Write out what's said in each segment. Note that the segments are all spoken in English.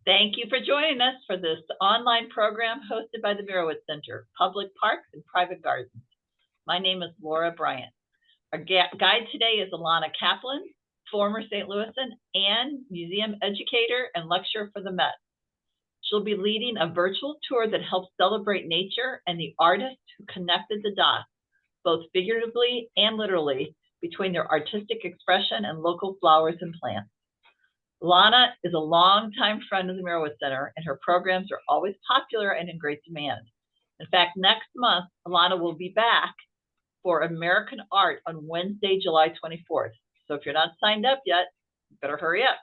Thank you for joining us for this online program hosted by the Merowitz Center, Public Parks and Private Gardens. My name is Laura Bryant. Our guide today is Elana Kaplan, former St. Louisan and museum educator and lecturer for the Met. She'll be leading a virtual tour that helps celebrate nature and the artists who connected the dots, both figuratively and literally, between their artistic expression and local flowers and plants. Elana is a longtime friend of the Merowitz Center, and her programs are always popular and in great demand. In fact, next month, Elana will be back for American Art on Wednesday, July 24th. So if you're not signed up yet, you better hurry up.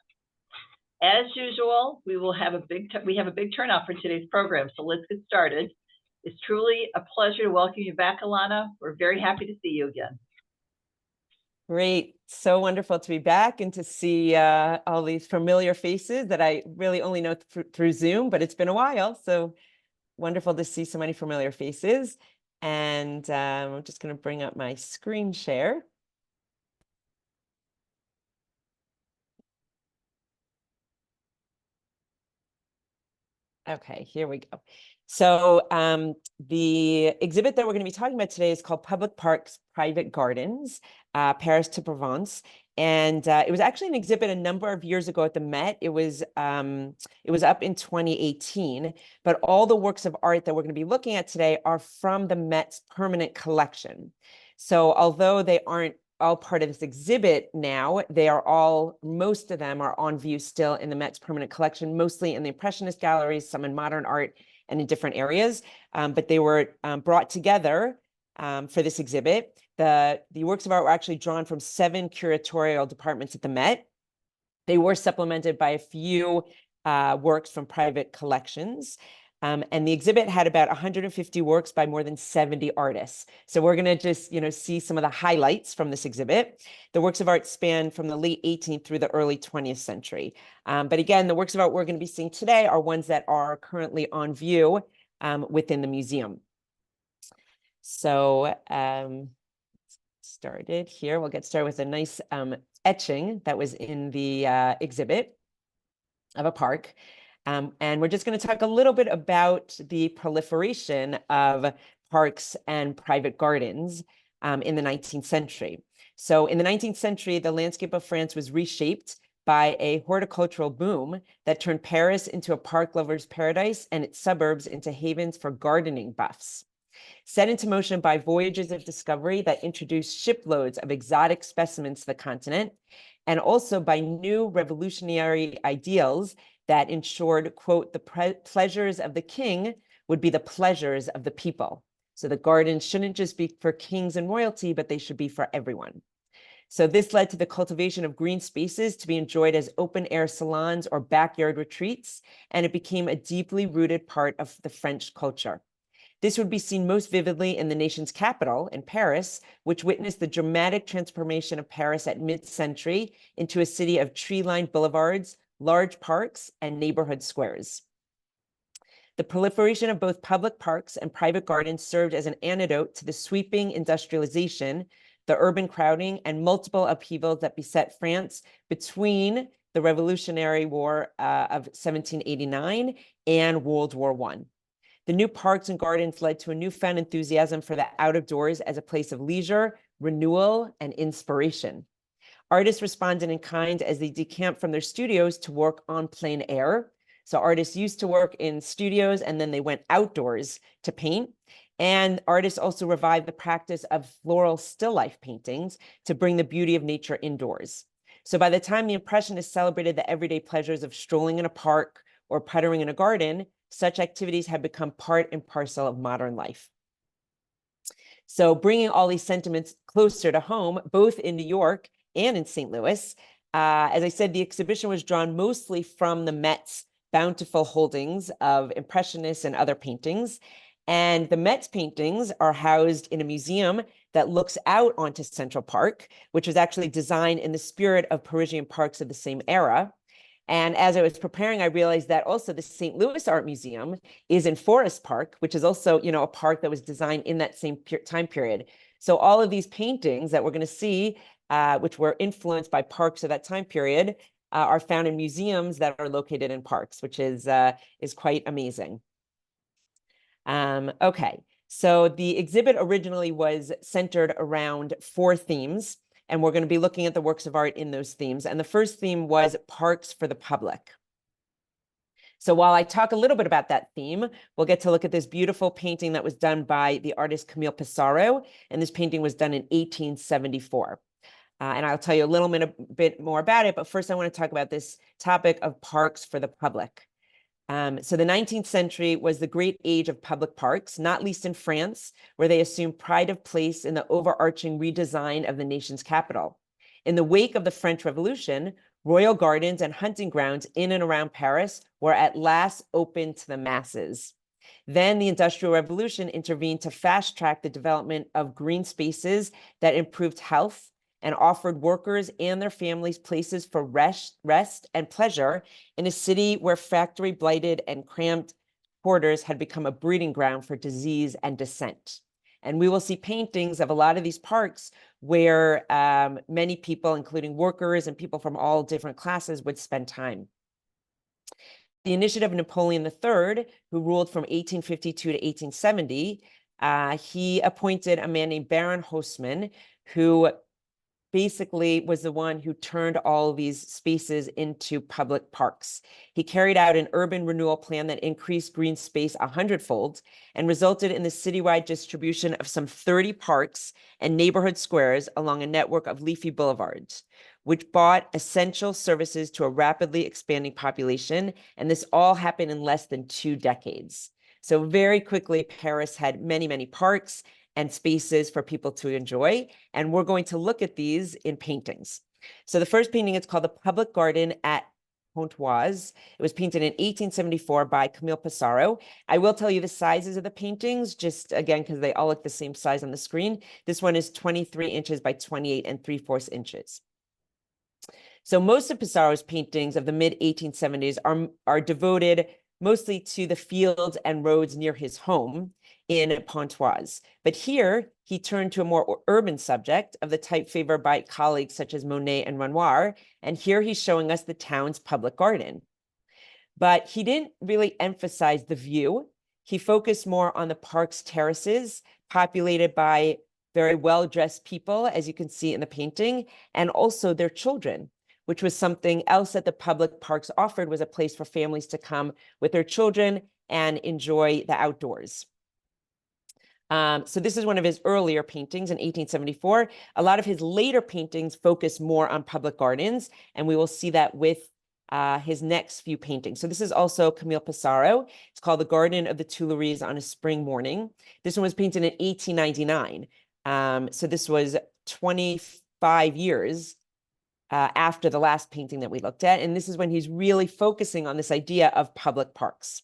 As usual, we have a big turnout for today's program, so let's get started. It's truly a pleasure to welcome you back, Elana. We're very happy to see you again. Great. So wonderful to be back and to see all these familiar faces that I really only know through Zoom, but it's been a while. So wonderful to see so many familiar faces. And I'm just going to bring up my screen share. Okay, here we go. So the exhibit that we're going to be talking about today is called Public Parks, Private Gardens, Paris to Provence. And it was actually an exhibit a number of years ago at the Met. It was up in 2018, but all the works of art that we're going to be looking at today are from the Met's permanent collection. So although they aren't all part of this exhibit now, most of them are on view still in the Met's permanent collection, mostly in the Impressionist galleries, some in modern art and in different areas. But they were brought together for this exhibit. The works of art were actually drawn from 7 curatorial departments at the Met. They were supplemented by a few works from private collections. And the exhibit had about 150 works by more than 70 artists. So we're going to just, see some of the highlights from this exhibit. The works of art span from the late 18th through the early 20th century. But again, the works of art we're going to be seeing today are ones that are currently on view within the museum. So started here. We'll get started with a nice etching that was in the exhibit of a park. And we're just going to talk a little bit about the proliferation of parks and private gardens in the 19th century. So in the 19th century, the landscape of France was reshaped by a horticultural boom that turned Paris into a park lover's paradise and its suburbs into havens for gardening buffs. Set into motion by voyages of discovery that introduced shiploads of exotic specimens to the continent, and also by new revolutionary ideals that ensured, quote, the pleasures of the king would be the pleasures of the people. So the gardens shouldn't just be for kings and royalty, but they should be for everyone. So this led to the cultivation of green spaces to be enjoyed as open air salons or backyard retreats, and it became a deeply rooted part of the French culture. This would be seen most vividly in the nation's capital, in Paris, which witnessed the dramatic transformation of Paris at mid-century into a city of tree-lined boulevards, large parks, and neighborhood squares. The proliferation of both public parks and private gardens served as an antidote to the sweeping industrialization, the urban crowding, and multiple upheavals that beset France between the Revolutionary War of 1789 and World War I. The new parks and gardens led to a newfound enthusiasm for the out of doors as a place of leisure, renewal, and inspiration. Artists responded in kind as they decamped from their studios to work on plein air. So artists used to work in studios and then they went outdoors to paint. And artists also revived the practice of floral still life paintings to bring the beauty of nature indoors. So by the time the Impressionists celebrated the everyday pleasures of strolling in a park or puttering in a garden, such activities had become part and parcel of modern life. So bringing all these sentiments closer to home, both in New York and in St. Louis, as I said, the exhibition was drawn mostly from the Met's bountiful holdings of Impressionists and other paintings. And the Met's paintings are housed in a museum that looks out onto Central Park, which was actually designed in the spirit of Parisian parks of the same era. And as I was preparing, I realized that also the St. Louis Art Museum is in Forest Park, which is also, a park that was designed in that same time period. So all of these paintings that we're going to see, which were influenced by parks of that time period, are found in museums that are located in parks, which is quite amazing. Okay, so the exhibit originally was centered around 4 themes, and we're going to be looking at the works of art in those themes. And the first theme was parks for the public. So while I talk a little bit about that theme, we'll get to look at this beautiful painting that was done by the artist Camille Pissarro, and this painting was done in 1874. And I'll tell you a bit more about it, but first I want to talk about this topic of parks for the public. So the 19th century was the great age of public parks, not least in France, where they assumed pride of place in the overarching redesign of the nation's capital. In the wake of the French Revolution, royal gardens and hunting grounds in and around Paris were at last open to the masses. Then the Industrial Revolution intervened to fast-track the development of green spaces that improved health and offered workers and their families places for rest and pleasure in a city where factory blighted and cramped quarters had become a breeding ground for disease and dissent. And we will see paintings of a lot of these parks where many people, including workers and people from all different classes, would spend time. The initiative of Napoleon III, who ruled from 1852 to 1870, he appointed a man named Baron Haussmann, who basically was the one who turned all of these spaces into public parks. He carried out an urban renewal plan that increased green space 100-fold and resulted in the citywide distribution of some 30 parks and neighborhood squares along a network of leafy boulevards, which brought essential services to a rapidly expanding population. And this all happened in less than 2 decades. So very quickly, Paris had many, many parks and spaces for people to enjoy. And we're going to look at these in paintings. So the first painting is called The Public Garden at Pontoise. It was painted in 1874 by Camille Pissarro. I will tell you the sizes of the paintings, just again, because they all look the same size on the screen. This one is 23 inches by 28 3/4 inches. So most of Pissarro's paintings of the mid-1870s are devoted mostly to the fields and roads near his home in Pontoise. But here, he turned to a more urban subject of the type favored by colleagues such as Monet and Renoir. And here he's showing us the town's public garden. But he didn't really emphasize the view. He focused more on the park's terraces, populated by very well-dressed people, as you can see in the painting, and also their children, which was something else that the public parks offered, was a place for families to come with their children and enjoy the outdoors. So this is one of his earlier paintings in 1874. A lot of his later paintings focus more on public gardens, and we will see that with his next few paintings. So this is also Camille Pissarro. It's called The Garden of the Tuileries on a Spring Morning. This one was painted in 1899. So this was 25 years after the last painting that we looked at. And this is when he's really focusing on this idea of public parks.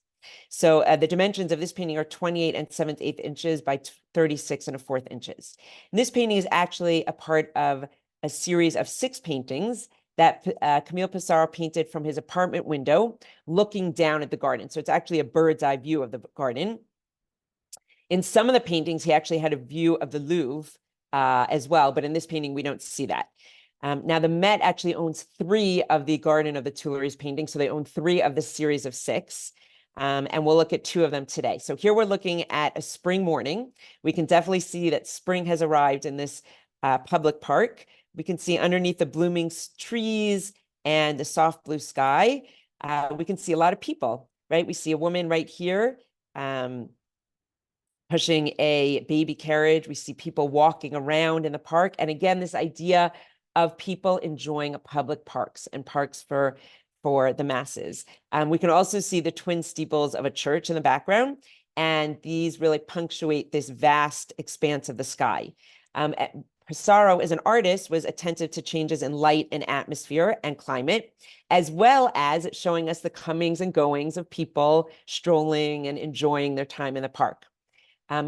So the dimensions of this painting are 28 7/8 inches by 36 1/4 inches. And this painting is actually a part of a series of 6 paintings that Camille Pissarro painted from his apartment window, looking down at the garden. So it's actually a bird's eye view of the garden. In some of the paintings, he actually had a view of the Louvre as well, but in this painting, we don't see that. Now, the Met actually owns 3 of the Garden of the Tuileries paintings, so they own 3 of the series of 6. And we'll look at 2 of them today. So here we're looking at a spring morning. We can definitely see that spring has arrived in this public park. We can see underneath the blooming trees and the soft blue sky, we can see a lot of people, right? We see a woman right here pushing a baby carriage. We see people walking around in the park. And again, this idea of people enjoying public parks and parks for the masses. We can also see the twin steeples of a church in the background, and these really punctuate this vast expanse of the sky. Pissarro, as an artist, was attentive to changes in light and atmosphere and climate, as well as showing us the comings and goings of people strolling and enjoying their time in the park.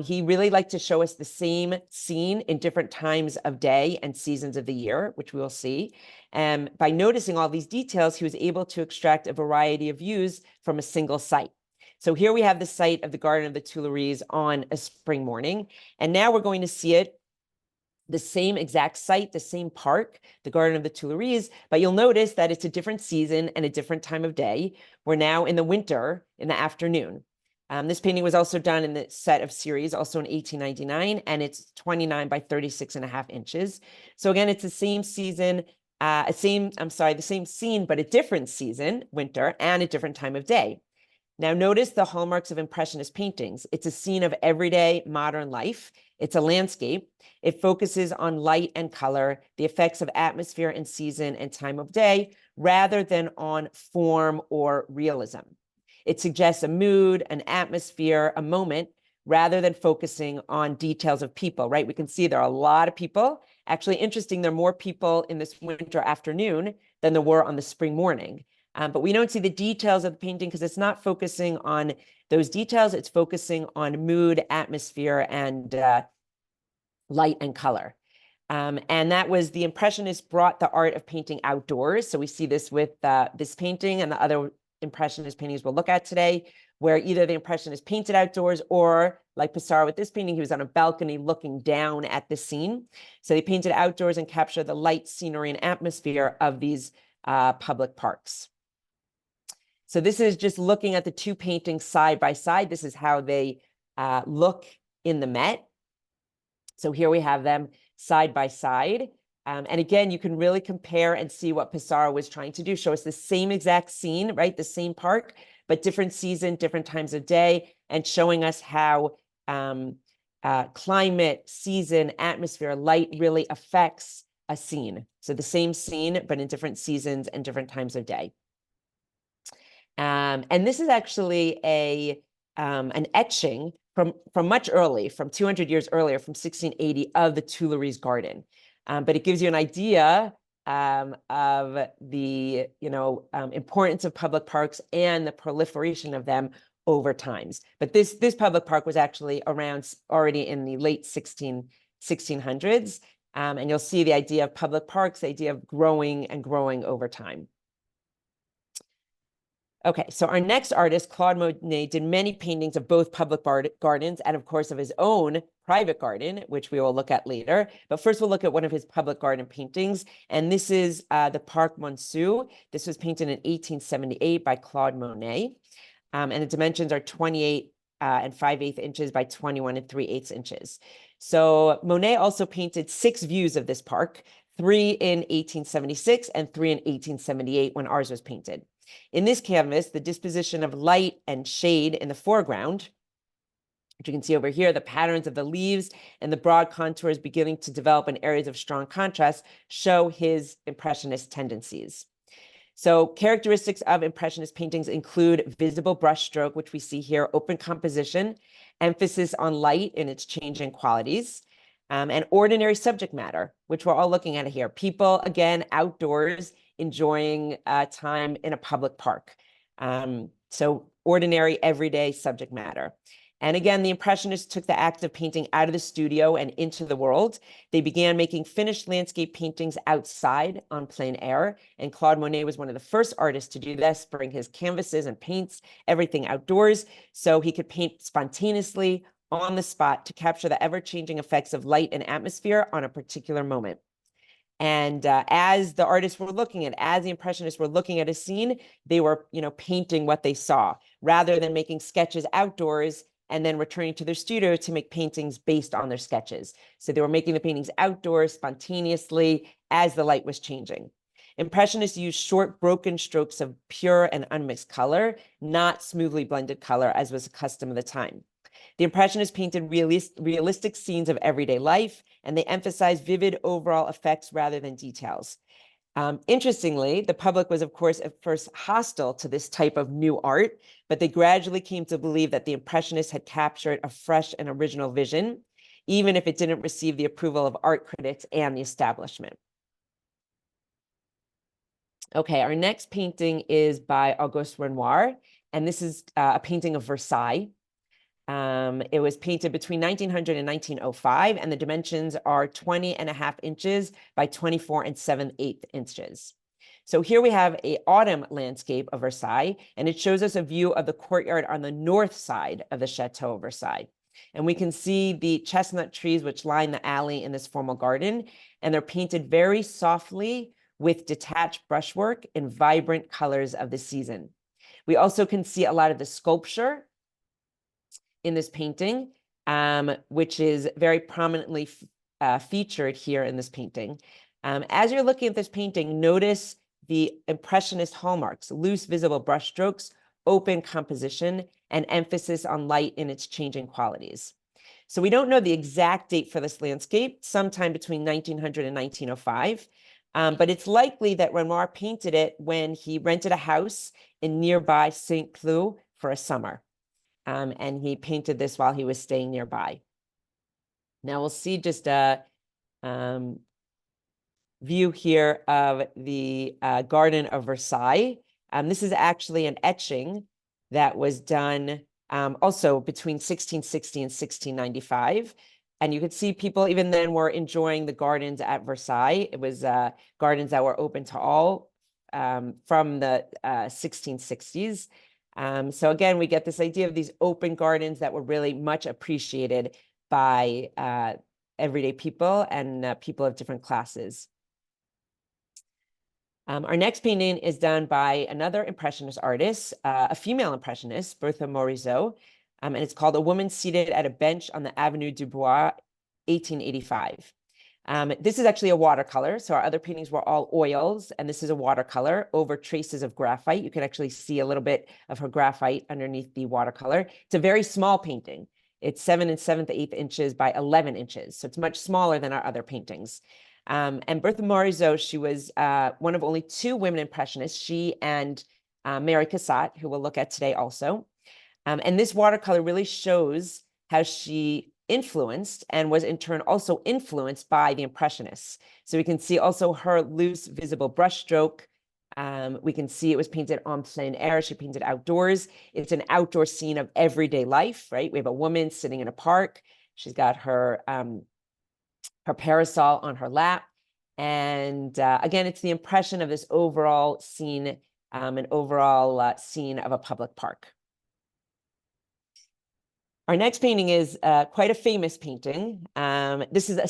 He really liked to show us the same scene in different times of day and seasons of the year, which we will see. By noticing all these details, he was able to extract a variety of views from a single site. So here we have the site of the Garden of the Tuileries on a spring morning. And now we're going to see it the same exact site, the same park, the Garden of the Tuileries, but you'll notice that it's a different season and a different time of day. We're now in the winter, in the afternoon. This painting was also done in the set of series, also in 1899, and it's 29 by 36.5 inches. So again, it's the same season, the same scene, but a different season, winter, and a different time of day. Now, notice the hallmarks of Impressionist paintings. It's a scene of everyday modern life. It's a landscape. It focuses on light and color, the effects of atmosphere and season and time of day, rather than on form or realism. It suggests a mood, an atmosphere, a moment, rather than focusing on details of people, right? We can see there are a lot of people. Actually, interesting, there are more people in this winter afternoon than there were on the spring morning. But we don't see the details of the painting because it's not focusing on those details. It's focusing on mood, atmosphere, and light and color. And that was the Impressionists brought the art of painting outdoors. So we see this with this painting and the other Impressionist paintings we'll look at today, where either the Impressionists painted outdoors or, like Pissarro with this painting, he was on a balcony looking down at the scene. So they painted outdoors and captured the light, scenery, and atmosphere of these public parks. So this is just looking at the two paintings side by side. This is how they look in the Met. So here we have them side by side. And again, you can really compare and see what Pissarro was trying to do. Show us the same exact scene, right? The same park, but different season, different times of day, and showing us how climate, season, atmosphere, light really affects a scene. So the same scene, but in different seasons and different times of day. And this is actually an etching from much early, from 200 years earlier, from 1680, of the Tuileries Garden. But it gives you an idea of the importance of public parks and the proliferation of them over times. But this public park was actually around already in the late 1600s. And you'll see the idea of public parks, the idea of growing and growing over time. Okay, so our next artist, Claude Monet, did many paintings of both public gardens and, of course, of his own private garden, which we will look at later. But first, we'll look at one of his public garden paintings. And this is the Parc Monceau. This was painted in 1878 by Claude Monet. And the dimensions are 28 and 5/8 inches by 21 and 3/8 inches. So Monet also painted 6 views of this park, 3 in 1876 and 3 in 1878 when ours was painted. In this canvas, the disposition of light and shade in the foreground, which you can see over here, the patterns of the leaves and the broad contours beginning to develop in areas of strong contrast, show his Impressionist tendencies. So characteristics of Impressionist paintings include visible brushstroke, which we see here, open composition, emphasis on light in its changing qualities, and ordinary subject matter, which we're all looking at here. People, again, outdoors, enjoying time in a public park. So ordinary, everyday subject matter. And again, the Impressionists took the act of painting out of the studio and into the world. They began making finished landscape paintings outside on plein air. And Claude Monet was one of the first artists to do this, bring his canvases and paints, everything outdoors, so he could paint spontaneously on the spot to capture the ever-changing effects of light and atmosphere on a particular moment. And as the artists were looking at, as the Impressionists were looking at a scene, they were, painting what they saw, rather than making sketches outdoors and then returning to their studio to make paintings based on their sketches. So they were making the paintings outdoors spontaneously as the light was changing. Impressionists used short, broken strokes of pure and unmixed color, not smoothly blended color, as was the custom of the time. The Impressionists painted realistic scenes of everyday life, and they emphasized vivid overall effects rather than details. Interestingly, the public was, of course, at first hostile to this type of new art, but they gradually came to believe that the Impressionists had captured a fresh and original vision, even if it didn't receive the approval of art critics and the establishment. Okay, our next painting is by Auguste Renoir, and this is a painting of Versailles. It was painted between 1900 and 1905, and the dimensions are 20.5 inches by 24 and 7/8 inches. So here we have an autumn landscape of Versailles, and it shows us a view of the courtyard on the north side of the Chateau of Versailles. And we can see the chestnut trees which line the alley in this formal garden, and they're painted very softly with detached brushwork in vibrant colors of the season. We also can see a lot of the sculpture in this painting, which is very prominently featured here in this painting. As you're looking at this painting, notice the Impressionist hallmarks: loose, visible brushstrokes, open composition, and emphasis on light in its changing qualities. So we don't know the exact date for this landscape, sometime between 1900 and 1905, but it's likely that Renoir painted it when he rented a house in nearby Saint Cloud for a summer. And he painted this while he was staying nearby. Now we'll see just a view here of the Garden of Versailles. This is actually an etching that was done also between 1660 and 1695. And you could see people even then were enjoying the gardens at Versailles. It was gardens that were open to all from the 1660s. So again, we get this idea of these open gardens that were really much appreciated by everyday people and people of different classes. Our next painting is done by another Impressionist artist, a female Impressionist, Berthe Morisot, and it's called A Woman Seated at a Bench on the Avenue du Bois, 1885. This is actually a watercolor. So our other paintings were all oils, and this is a watercolor over traces of graphite. You can actually see a little bit of her graphite underneath the watercolor. It's a very small painting. It's 7 7/8 inches by 11 inches. So it's much smaller than our other paintings. And Berthe Morisot, she was one of only 2 women Impressionists, she and Mary Cassatt, who we'll look at today also. And this watercolor really shows how she influenced and was in turn also influenced by the Impressionists. So we can see also her loose, visible brushstroke. We can see it was painted en plein air. She painted outdoors. It's an outdoor scene of everyday life, right? We have a woman sitting in a park. She's got her parasol on her lap. And again, it's the impression of this overall scene, an overall scene of a public park. Our next painting is quite a famous painting. This is a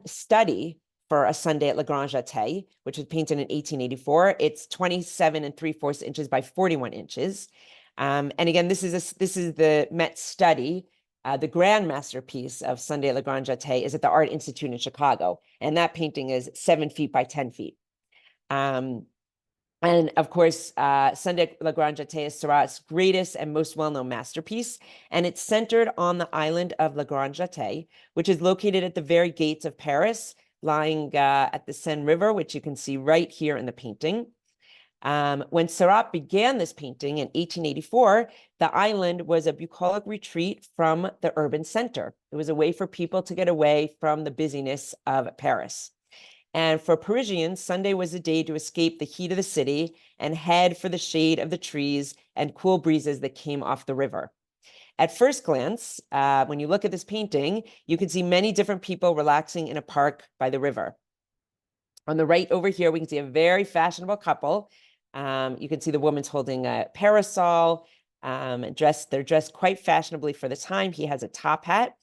study for a Sunday at Le Grand Jatte, which was painted in 1884. It's 27 3/4 inches by 41 inches. And again, this is the Met study. The grand masterpiece of Sunday at Le Grand Jatte is at the Art Institute in Chicago. And that painting is 7 feet by 10 feet. And of course, Sunday at Le Grand Jatte is Seurat's greatest and most well-known masterpiece. And it's centered on the island of Le Grand Jatte, which is located at the very gates of Paris, lying at the Seine River, which you can see right here in the painting. When Seurat began this painting in 1884, the island was a bucolic retreat from the urban center. It was a way for people to get away from the busyness of Paris. And for Parisians, Sunday was a day to escape the heat of the city and head for the shade of the trees and cool breezes that came off the river. At first glance, when you look at this painting, you can see many different people relaxing in a park by the river. On the right over here, we can see a very fashionable couple. You can see the woman's holding a parasol, they're dressed quite fashionably for the time. He has a top hat.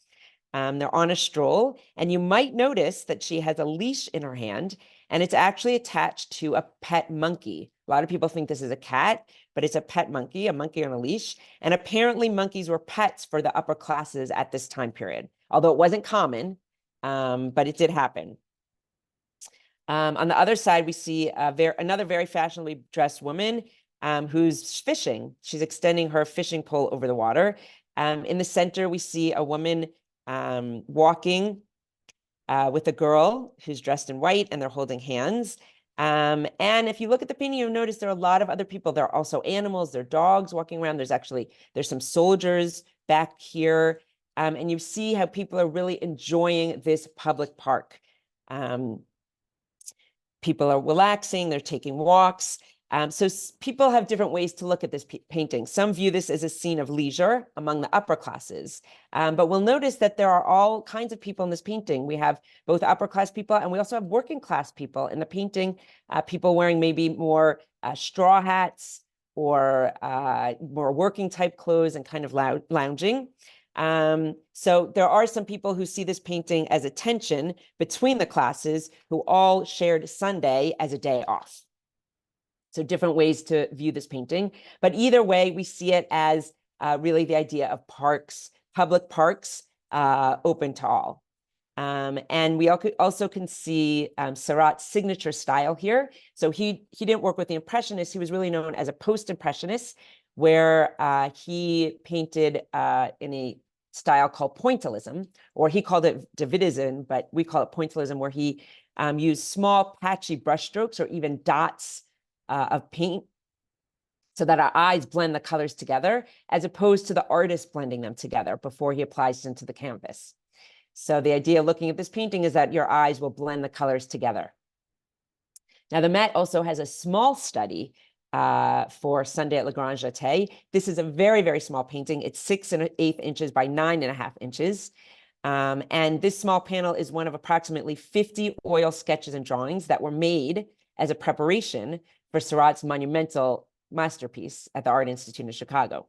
They're on a stroll, and you might notice that she has a leash in her hand, and it's actually attached to a pet monkey. A lot of people think this is a cat, but it's a pet monkey, a monkey on a leash. And apparently monkeys were pets for the upper classes at this time period, although it wasn't common, but it did happen. On the other side, we see another very fashionably dressed woman who's fishing. She's extending her fishing pole over the water. In the center, we see a woman walking with a girl who's dressed in white, and they're holding hands. And if you look at the painting, you'll notice there are a lot of other people. There are also animals, there are dogs walking around. There's some soldiers back here. And you see how people are really enjoying this public park. People are relaxing, they're taking walks. So people have different ways to look at this painting. Some view this as a scene of leisure among the upper classes. But we'll notice that there are all kinds of people in this painting. We have both upper class people, and we also have working class people in the painting, people wearing maybe more straw hats or more working type clothes and kind of lounging. So there are some people who see this painting as a tension between the classes who all shared Sunday as a day off. So different ways to view this painting, but either way, we see it as really the idea of parks, public parks, open to all. And we also can see Seurat's signature style here. So he didn't work with the Impressionists. He was really known as a post-Impressionist, where he painted in a style called pointillism, or he called it Davidism, but we call it pointillism, where he used small patchy brushstrokes or even dots of paint so that our eyes blend the colors together, as opposed to the artist blending them together before he applies them to the canvas. So the idea looking at this painting is that your eyes will blend the colors together. Now, the Met also has a small study for Sunday at La Grande Jetée. This is a very, very small painting. It's 6 1/8 inches by 9 1/2 inches. And this small panel is one of approximately 50 oil sketches and drawings that were made as a preparation for Seurat's monumental masterpiece at the Art Institute in Chicago.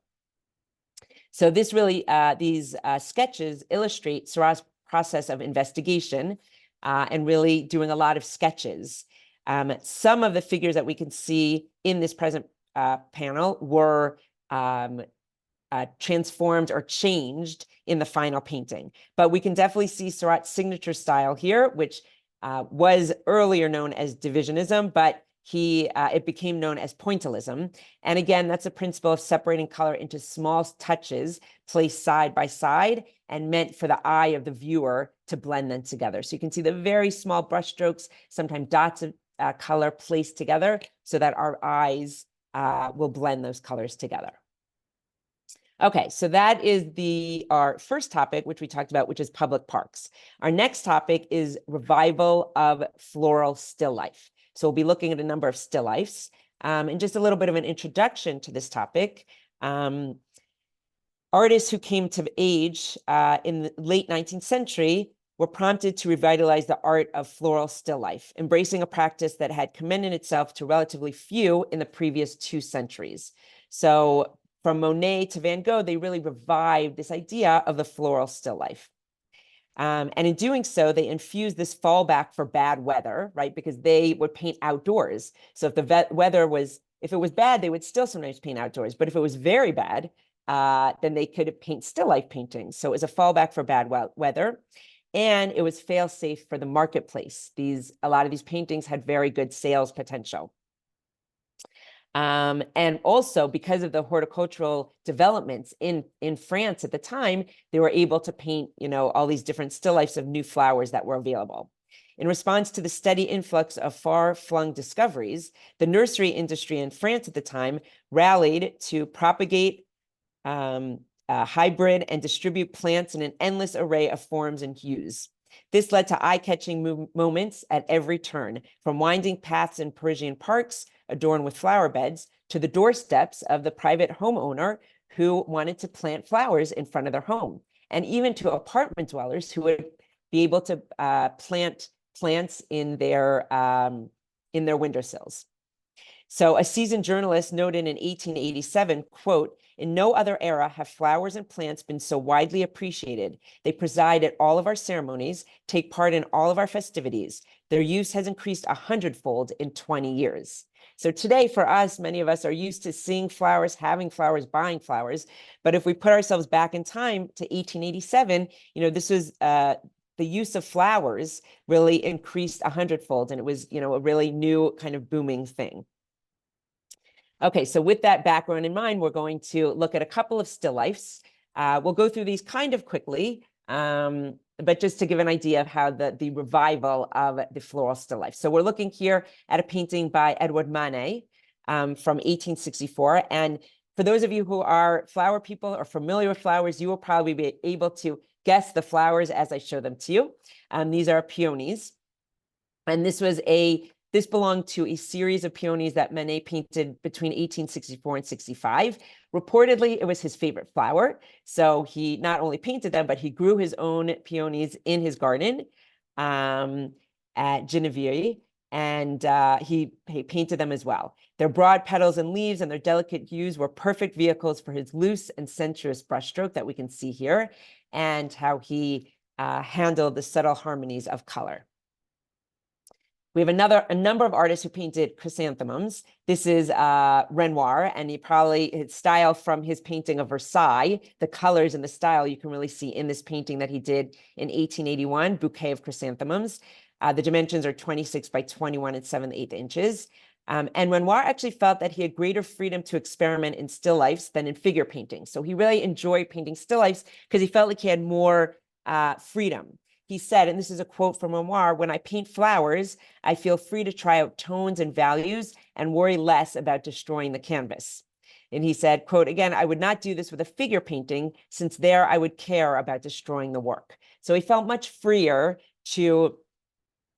So this really, these sketches illustrate Seurat's process of investigation and really doing a lot of sketches. Some of the figures that we can see in this present panel were transformed or changed in the final painting. But we can definitely see Seurat's signature style here, which was earlier known as divisionism, but it became known as pointillism. And again, that's a principle of separating color into small touches placed side by side and meant for the eye of the viewer to blend them together. So you can see the very small brush strokes, sometimes dots of color placed together so that our eyes will blend those colors together. Okay, so that is our first topic, which we talked about, which is public parks. Our next topic is revival of floral still life. So we'll be looking at a number of still lifes. And just a little bit of an introduction to this topic. Artists who came to age in the late 19th century were prompted to revitalize the art of floral still life, embracing a practice that had commended itself to relatively few in the previous 2 centuries. So from Monet to Van Gogh, they really revived this idea of the floral still life. And in doing so, they infused this fallback for bad weather, right? Because they would paint outdoors. So if the weather was, if it was bad, they would still sometimes paint outdoors. But if it was very bad, then they could paint still life paintings. So it was a fallback for bad weather. And it was fail-safe for the marketplace. A lot of these paintings had very good sales potential. And also because of the horticultural developments in France at the time, they were able to paint, all these different still lifes of new flowers that were available. In response to the steady influx of far-flung discoveries, the nursery industry in France at the time rallied to propagate, hybrid, and distribute plants in an endless array of forms and hues. This led to eye-catching moments at every turn, from winding paths in Parisian parks adorned with flower beds to the doorsteps of the private homeowner who wanted to plant flowers in front of their home, and even to apartment dwellers who would be able to plant plants in their windowsills. So a seasoned journalist noted in 1887, quote, "In no other era have flowers and plants been so widely appreciated. They preside at all of our ceremonies, take part in all of our festivities. Their use has increased 100-fold in 20 years. So today, for us, many of us are used to seeing flowers, having flowers, buying flowers. But if we put ourselves back in time to 1887, this was the use of flowers really increased 100-fold, and it was, a really new kind of booming thing. Okay, so with that background in mind, we're going to look at a couple of still lifes. We'll go through these kind of quickly, but just to give an idea of how the revival of the floral still life. So we're looking here at a painting by Edouard Manet from 1864. And for those of you who are flower people or familiar with flowers, you will probably be able to guess the flowers as I show them to you. These are peonies. And this belonged to a series of peonies that Manet painted between 1864 and 65. Reportedly, it was his favorite flower. So he not only painted them, but he grew his own peonies in his garden at Genevieve. and he painted them as well. Their broad petals and leaves and their delicate hues were perfect vehicles for his loose and sensuous brushstroke that we can see here, and how he handled the subtle harmonies of color. We have a number of artists who painted chrysanthemums. This is Renoir, and his style from his painting of Versailles, the colors and the style you can really see in this painting that he did in 1881, Bouquet of Chrysanthemums. The dimensions are 26 by 21 and 7/8 inches. And Renoir actually felt that he had greater freedom to experiment in still lifes than in figure painting. So he really enjoyed painting still lifes because he felt like he had more freedom. He said, and this is a quote from Renoir, "When I paint flowers, I feel free to try out tones and values and worry less about destroying the canvas." And he said, quote, "Again, I would not do this with a figure painting, since there I would care about destroying the work." So he felt much freer to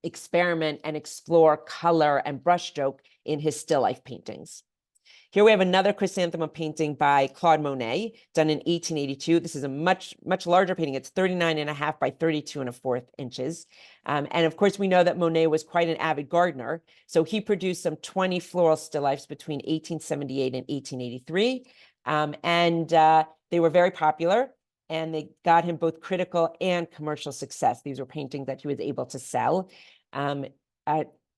experiment and explore color and brushstroke in his still life paintings. Here we have another chrysanthemum painting by Claude Monet, done in 1882. This is a much larger painting. It's 39.5 by 32.25 inches. And of course, we know that Monet was quite an avid gardener. So he produced some 20 floral still lifes between 1878 and 1883. They were very popular, and they got him both critical and commercial success. These were paintings that he was able to sell.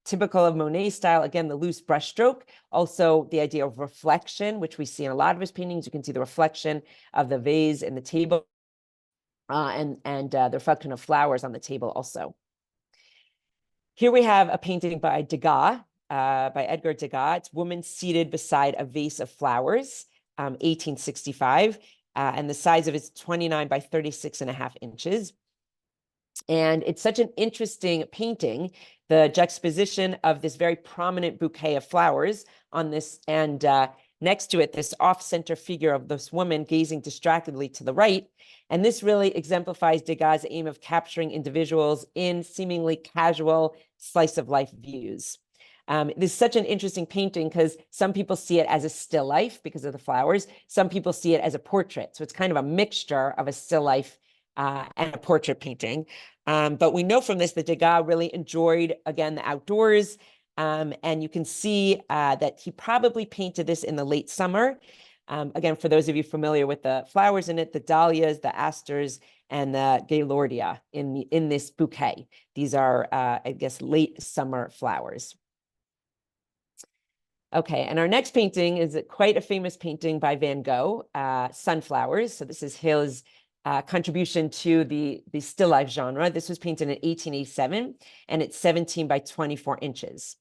Typical of Monet's style, again, the loose brushstroke, also the idea of reflection, which we see in a lot of his paintings. You can see the reflection of the vase in the table, and the reflection of flowers on the table also. Here we have a painting by Degas, by Edgar Degas. It's woman seated beside a vase of flowers, 1865, and the size of it is 29 by 36.5 inches. And it's such an interesting painting, the juxtaposition of this very prominent bouquet of flowers on this, and next to it, this off-center figure of this woman gazing distractedly to the right. And this really exemplifies Degas' aim of capturing individuals in seemingly casual slice of life views. This is such an interesting painting because some people see it as a still life because of the flowers. Some people see it as a portrait. So it's kind of a mixture of a still life and a portrait painting. But we know from this that Degas really enjoyed, again, the outdoors. And you can see that he probably painted this in the late summer. Again, for those of you familiar with the flowers in it, the dahlias, the asters, and the gaillardia in this bouquet. These are, I guess, late summer flowers. Okay, and our next painting is quite a famous painting by Van Gogh, Sunflowers. So this is his contribution to the still life genre. This was painted in 1887, and it's 17 by 24 inches.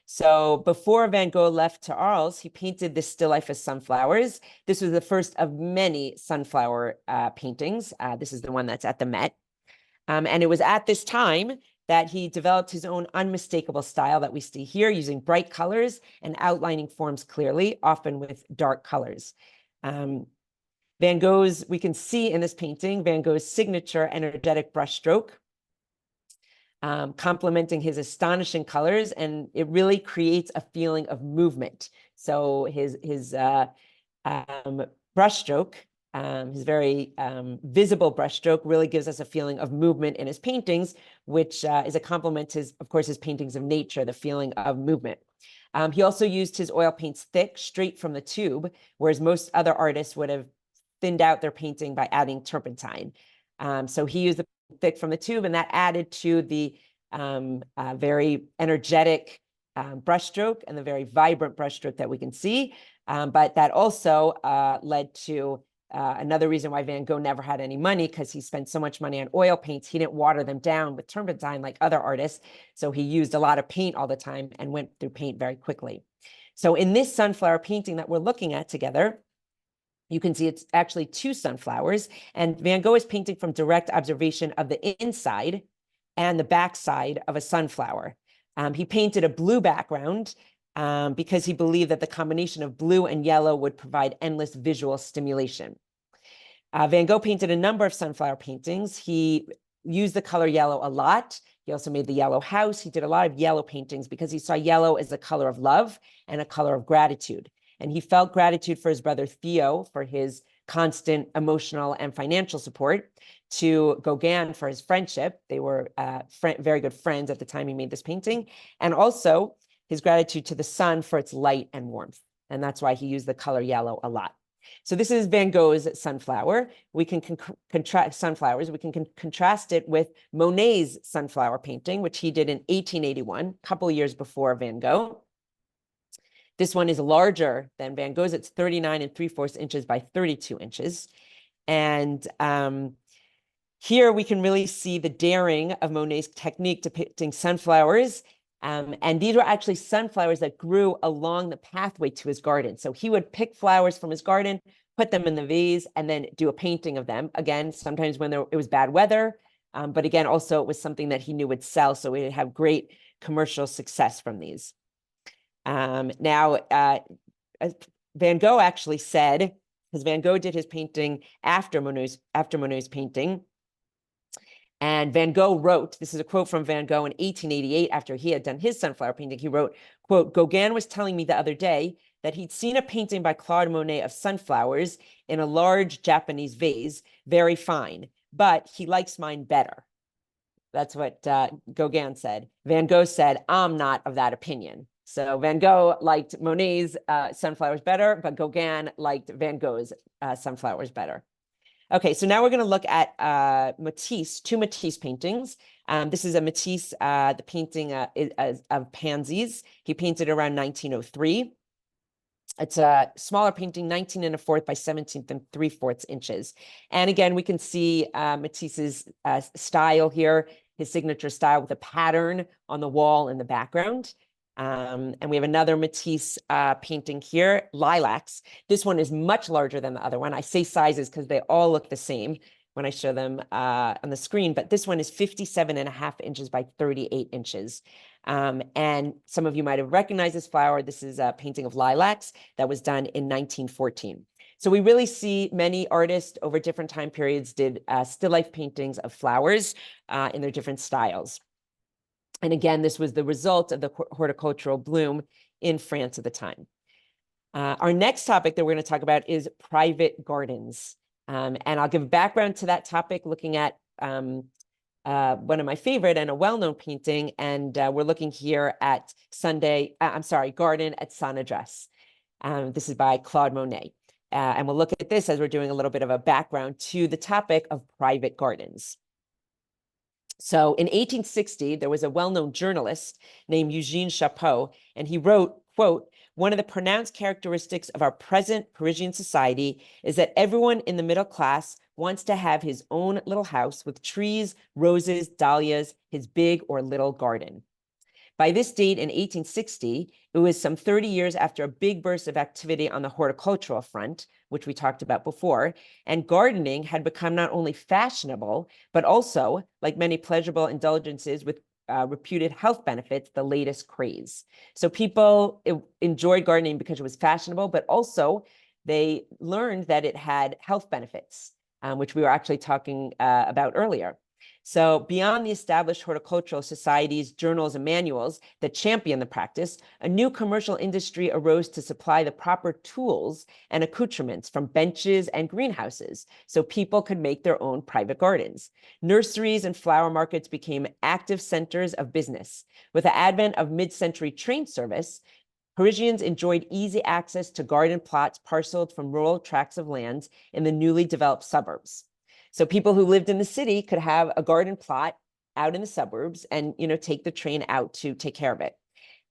So before Van Gogh left to Arles, he painted this still life as sunflowers. This was the first of many sunflower paintings. This is the one that's at the Met. And it was at this time that he developed his own unmistakable style that we see here, using bright colors and outlining forms clearly, often with dark colors. Van Gogh's, we can see in this painting, Van Gogh's signature energetic brushstroke, complementing his astonishing colors, and it really creates a feeling of movement. So his brushstroke, his very visible brushstroke, really gives us a feeling of movement in his paintings, which is a complement to, of course, his paintings of nature, the feeling of movement. He also used his oil paints thick, straight from the tube, whereas most other artists would have thinned out their painting by adding turpentine. So he used the thick from the tube, and that added to the very energetic brushstroke and the very vibrant brushstroke that we can see. But that also led to another reason why Van Gogh never had any money, because he spent so much money on oil paints. He didn't water them down with turpentine like other artists. So he used a lot of paint all the time and went through paint very quickly. So in this sunflower painting that we're looking at together, you can see it's actually two sunflowers, and Van Gogh is painting from direct observation of the inside and the backside of a sunflower. He painted a blue background because he believed that the combination of blue and yellow would provide endless visual stimulation. Van Gogh painted a number of sunflower paintings. He used the color yellow a lot. He also made the yellow house. He did a lot of yellow paintings because he saw yellow as a color of love and a color of gratitude. And he felt gratitude for his brother Theo for his constant emotional and financial support. to Gauguin for his friendship. They were very good friends at the time he made this painting. And also his gratitude to the sun for its light and warmth. And that's why he used the color yellow a lot. So this is Van Gogh's sunflower. We can contrast sunflowers. We can contrast it with Monet's sunflower painting, which he did in 1881, a couple of years before Van Gogh. This one is larger than Van Gogh's. It's 39 3/4 inches by 32 inches. And here we can really see the daring of Monet's technique depicting sunflowers. And these were actually sunflowers that grew along the pathway to his garden. So he would pick flowers from his garden, put them in the vase, and then do a painting of them. Again, sometimes when it was bad weather, but again, also it was something that he knew would sell. So he would have great commercial success from these. Now, Van Gogh actually said, because Van Gogh did his painting after Monet's painting, and Van Gogh wrote, this is a quote from Van Gogh in 1888, after he had done his sunflower painting, he wrote, quote, "Gauguin was telling me the other day that he'd seen a painting by Claude Monet of sunflowers in a large Japanese vase, very fine, but he likes mine better." That's what Gauguin said. Van Gogh said, "I'm not of that opinion." So Van Gogh liked Monet's sunflowers better, but Gauguin liked Van Gogh's sunflowers better. Okay, so now we're going to look at Matisse, two Matisse paintings. This is a Matisse, the painting of pansies. He painted around 1903. It's a smaller painting, 19 1/4 by 17 3/4 inches. And again, we can see Matisse's style here, his signature style with a pattern on the wall in the background. And we have another Matisse painting here, Lilacs. This one is much larger than the other one. I say sizes because they all look the same when I show them on the screen, but this one is 57 1/2 inches by 38 inches. And some of you might have recognized this flower. This is a painting of lilacs that was done in 1914. So we really see many artists over different time periods did still life paintings of flowers in their different styles. And again, this was the result of the horticultural bloom in France at the time. Our next topic that we're going to talk about is private gardens. And I'll give background to that topic looking at one of my favorite and a well-known painting. And we're looking here at Garden at Saint-Adresse. This is by Claude Monet. And we'll look at this as we're doing a little bit of a background to the topic of private gardens. So in 1860, there was a well-known journalist named Eugène Chapeau, and he wrote, quote, "One of the pronounced characteristics of our present Parisian society is that everyone in the middle class wants to have his own little house with trees, roses, dahlias, his big or little garden." By this date in 1860, it was some 30 years after a big burst of activity on the horticultural front, which we talked about before, and gardening had become not only fashionable, but also, like many pleasurable indulgences with reputed health benefits, the latest craze. So people enjoyed gardening because it was fashionable, but also they learned that it had health benefits, which we were actually talking about earlier. So beyond the established horticultural societies, journals, and manuals that champion the practice, a new commercial industry arose to supply the proper tools and accoutrements from benches and greenhouses so people could make their own private gardens. Nurseries and flower markets became active centers of business. With the advent of mid-century train service, Parisians enjoyed easy access to garden plots parceled from rural tracts of lands in the newly developed suburbs. So people who lived in the city could have a garden plot out in the suburbs and, take the train out to take care of it.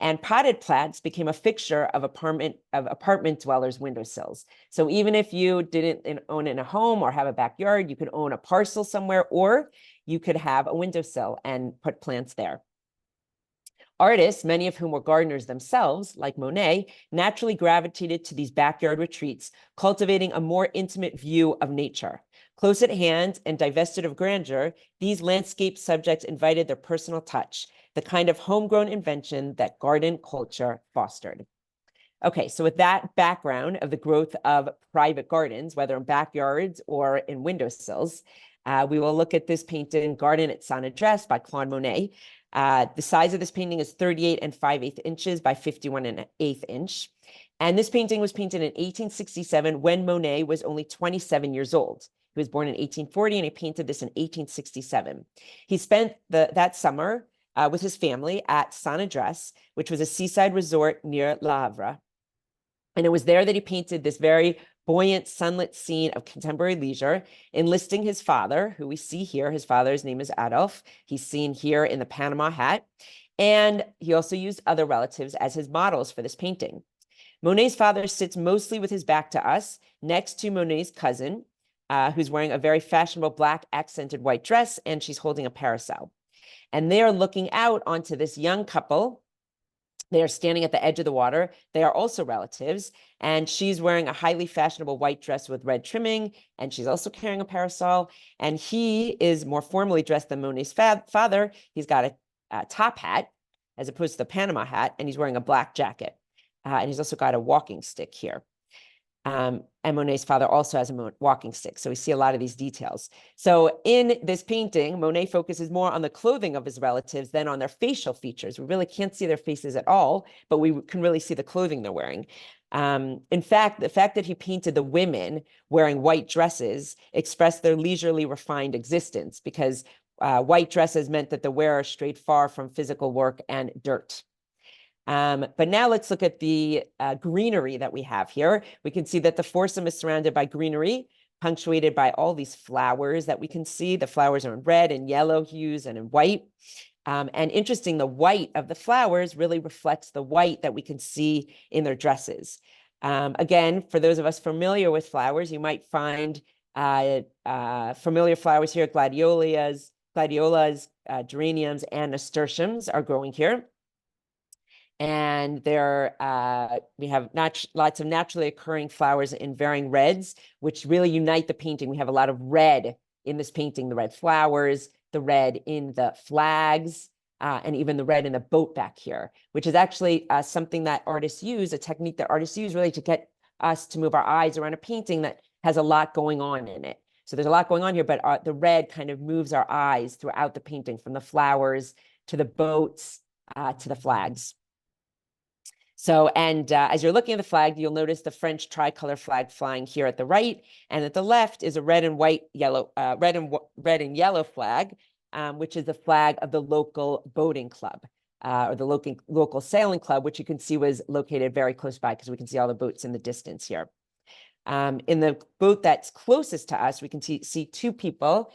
And potted plants became a fixture of apartment dwellers' windowsills. So even if you didn't own in a home or have a backyard, you could own a parcel somewhere, or you could have a windowsill and put plants there. Artists, many of whom were gardeners themselves, like Monet, naturally gravitated to these backyard retreats, cultivating a more intimate view of nature. Close at hand and divested of grandeur, these landscape subjects invited their personal touch, the kind of homegrown invention that garden culture fostered. Okay, so with that background of the growth of private gardens, whether in backyards or in windowsills, we will look at this painting, Garden at Saint-Adresse by Claude Monet. The size of this painting is 38 5/8 inches by 51 1/8 inch. And this painting was painted in 1867 when Monet was only 27 years old. He was born in 1840 and he painted this in 1867. He spent that summer with his family at Saint-Adresse, which was a seaside resort near Le Havre. And it was there that he painted this very buoyant, sunlit scene of contemporary leisure, enlisting his father, who we see here. His father's name is Adolphe. He's seen here in the Panama hat. And he also used other relatives as his models for this painting. Monet's father sits mostly with his back to us, next to Monet's cousin, who's wearing a very fashionable black accented white dress, and she's holding a parasol. And they are looking out onto this young couple. They are standing at the edge of the water. They are also relatives, and she's wearing a highly fashionable white dress with red trimming, and she's also carrying a parasol. And he is more formally dressed than Monet's father. He's got a top hat, as opposed to the Panama hat, and he's wearing a black jacket. And he's also got a walking stick here. And Monet's father also has a walking stick. So we see a lot of these details. So in this painting, Monet focuses more on the clothing of his relatives than on their facial features. We really can't see their faces at all, but we can really see the clothing they're wearing. In fact, the fact that he painted the women wearing white dresses expressed their leisurely, refined existence, because white dresses meant that the wearer strayed far from physical work and dirt. But now let's look at the greenery that we have here. We can see that the foursome is surrounded by greenery, punctuated by all these flowers that we can see. The flowers are in red and yellow hues and in white. And interesting, the white of the flowers really reflects the white that we can see in their dresses. Again, for those of us familiar with flowers, you might find familiar flowers here: gladiolas, geraniums, and nasturtiums are growing here. And we have lots of naturally occurring flowers in varying reds, which really unite the painting. We have a lot of red in this painting: the red flowers, the red in the flags, and even the red in the boat back here, which is actually something that artists use, a technique that artists use really to get us to move our eyes around a painting that has a lot going on in it. So there's a lot going on here, but the red kind of moves our eyes throughout the painting, from the flowers to the boats to the flags. So, and as you're looking at the flag, you'll notice the French tricolor flag flying here at the right, and at the left is a red and yellow flag, which is the flag of the local boating club, or the local sailing club, which you can see was located very close by, because we can see all the boats in the distance here. In the boat that's closest to us, we can see two people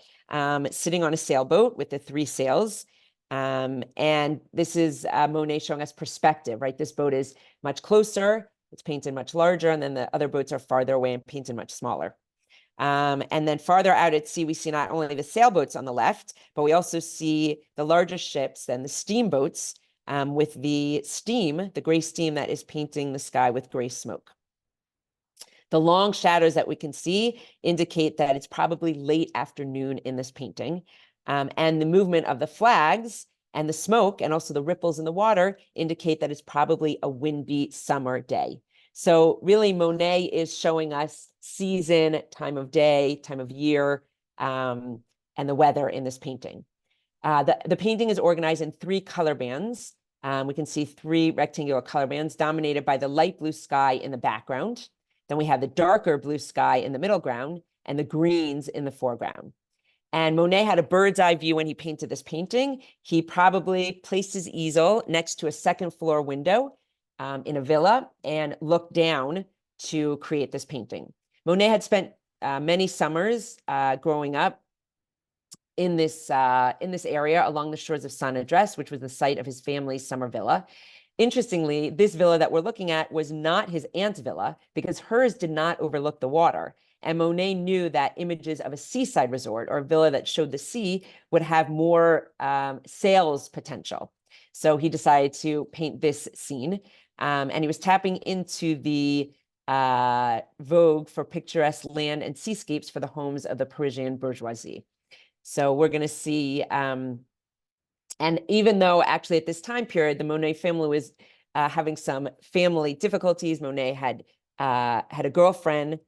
sitting on a sailboat with the three sails. And this is Monet showing us perspective, right? This boat is much closer, it's painted much larger, and then the other boats are farther away and painted much smaller. And then farther out at sea, we see not only the sailboats on the left, but we also see the larger ships and the steamboats with the gray steam that is painting the sky with gray smoke. The long shadows that we can see indicate that it's probably late afternoon in this painting. And the movement of the flags and the smoke and also the ripples in the water indicate that it's probably a windy summer day. So really, Monet is showing us season, time of day, time of year, and the weather in this painting. The painting is organized in three color bands. We can see three rectangular color bands dominated by the light blue sky in the background. Then we have the darker blue sky in the middle ground and the greens in the foreground. And Monet had a bird's eye view when he painted this painting. He probably placed his easel next to a second floor window in a villa and looked down to create this painting. Monet had spent many summers growing up in this area along the shores of Saint-Adresse, which was the site of his family's summer villa. Interestingly, this villa that we're looking at was not his aunt's villa, because hers did not overlook the water. And Monet knew that images of a seaside resort or a villa that showed the sea would have more sales potential. So he decided to paint this scene. And he was tapping into the vogue for picturesque land and seascapes for the homes of the Parisian bourgeoisie. So we're going to see, and even though actually at this time period, the Monet family was having some family difficulties, Monet had a girlfriend,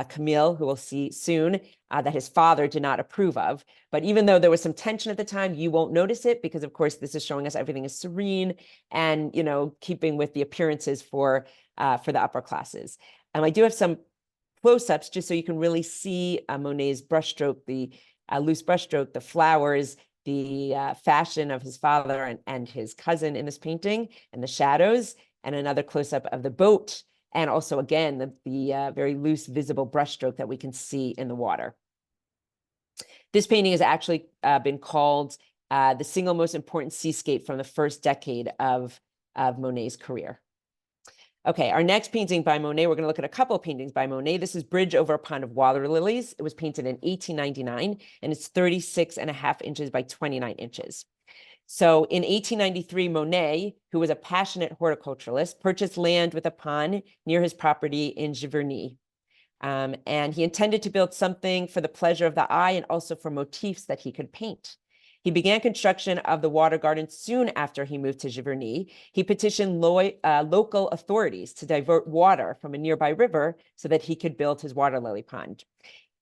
Camille, who we'll see soon, that his father did not approve of. But even though there was some tension at the time, you won't notice it, because of course this is showing us everything is serene and, you know, keeping with the appearances for the upper classes. I do have some close-ups just so you can really see Monet's brushstroke, the loose brushstroke, the flowers, the fashion of his father and his cousin in this painting, and the shadows, and another close-up of the boat, and also, again, the very loose, visible brushstroke that we can see in the water. This painting has actually been called the single most important seascape from the first decade of Monet's career. Okay, our next painting by Monet, we're going to look at a couple of paintings by Monet. This is Bridge Over a Pond of Water Lilies. It was painted in 1899, and it's 36.5 inches by 29 inches. So in 1893, Monet, who was a passionate horticulturalist, purchased land with a pond near his property in Giverny. And he intended to build something for the pleasure of the eye and also for motifs that he could paint. He began construction of the water garden soon after he moved to Giverny. He petitioned local authorities to divert water from a nearby river so that he could build his water lily pond.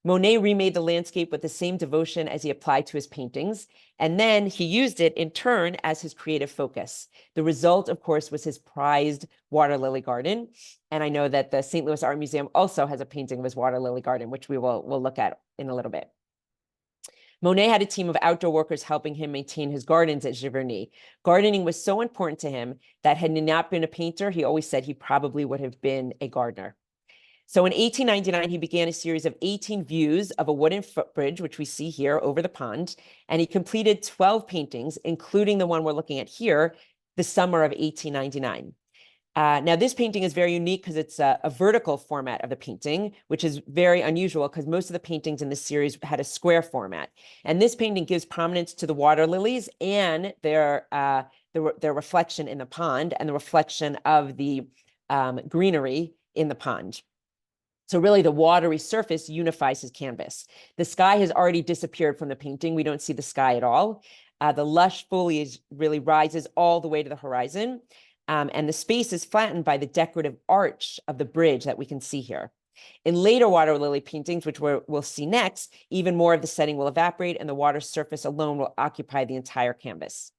Monet remade the landscape with the same devotion as he applied to his paintings, and then he used it in turn as his creative focus. The result, of course, was his prized water lily garden. And I know that the St. Louis Art Museum also has a painting of his water lily garden, which we'll look at in a little bit. Monet had a team of outdoor workers helping him maintain his gardens at Giverny. Gardening was so important to him that had he not been a painter, he always said he probably would have been a gardener. So in 1899, he began a series of 18 views of a wooden footbridge, which we see here over the pond, and he completed 12 paintings, including the one we're looking at here, the summer of 1899. Now, this painting is very unique because it's a vertical format of the painting, which is very unusual because most of the paintings in this series had a square format. And this painting gives prominence to the water lilies and their reflection in the pond and the reflection of the greenery in the pond. So really, the watery surface unifies his canvas. The sky has already disappeared from the painting. We don't see the sky at all. The lush foliage really rises all the way to the horizon. And the space is flattened by the decorative arch of the bridge that we can see here. In later water lily paintings, which we'll see next, even more of the setting will evaporate and the water surface alone will occupy the entire canvas.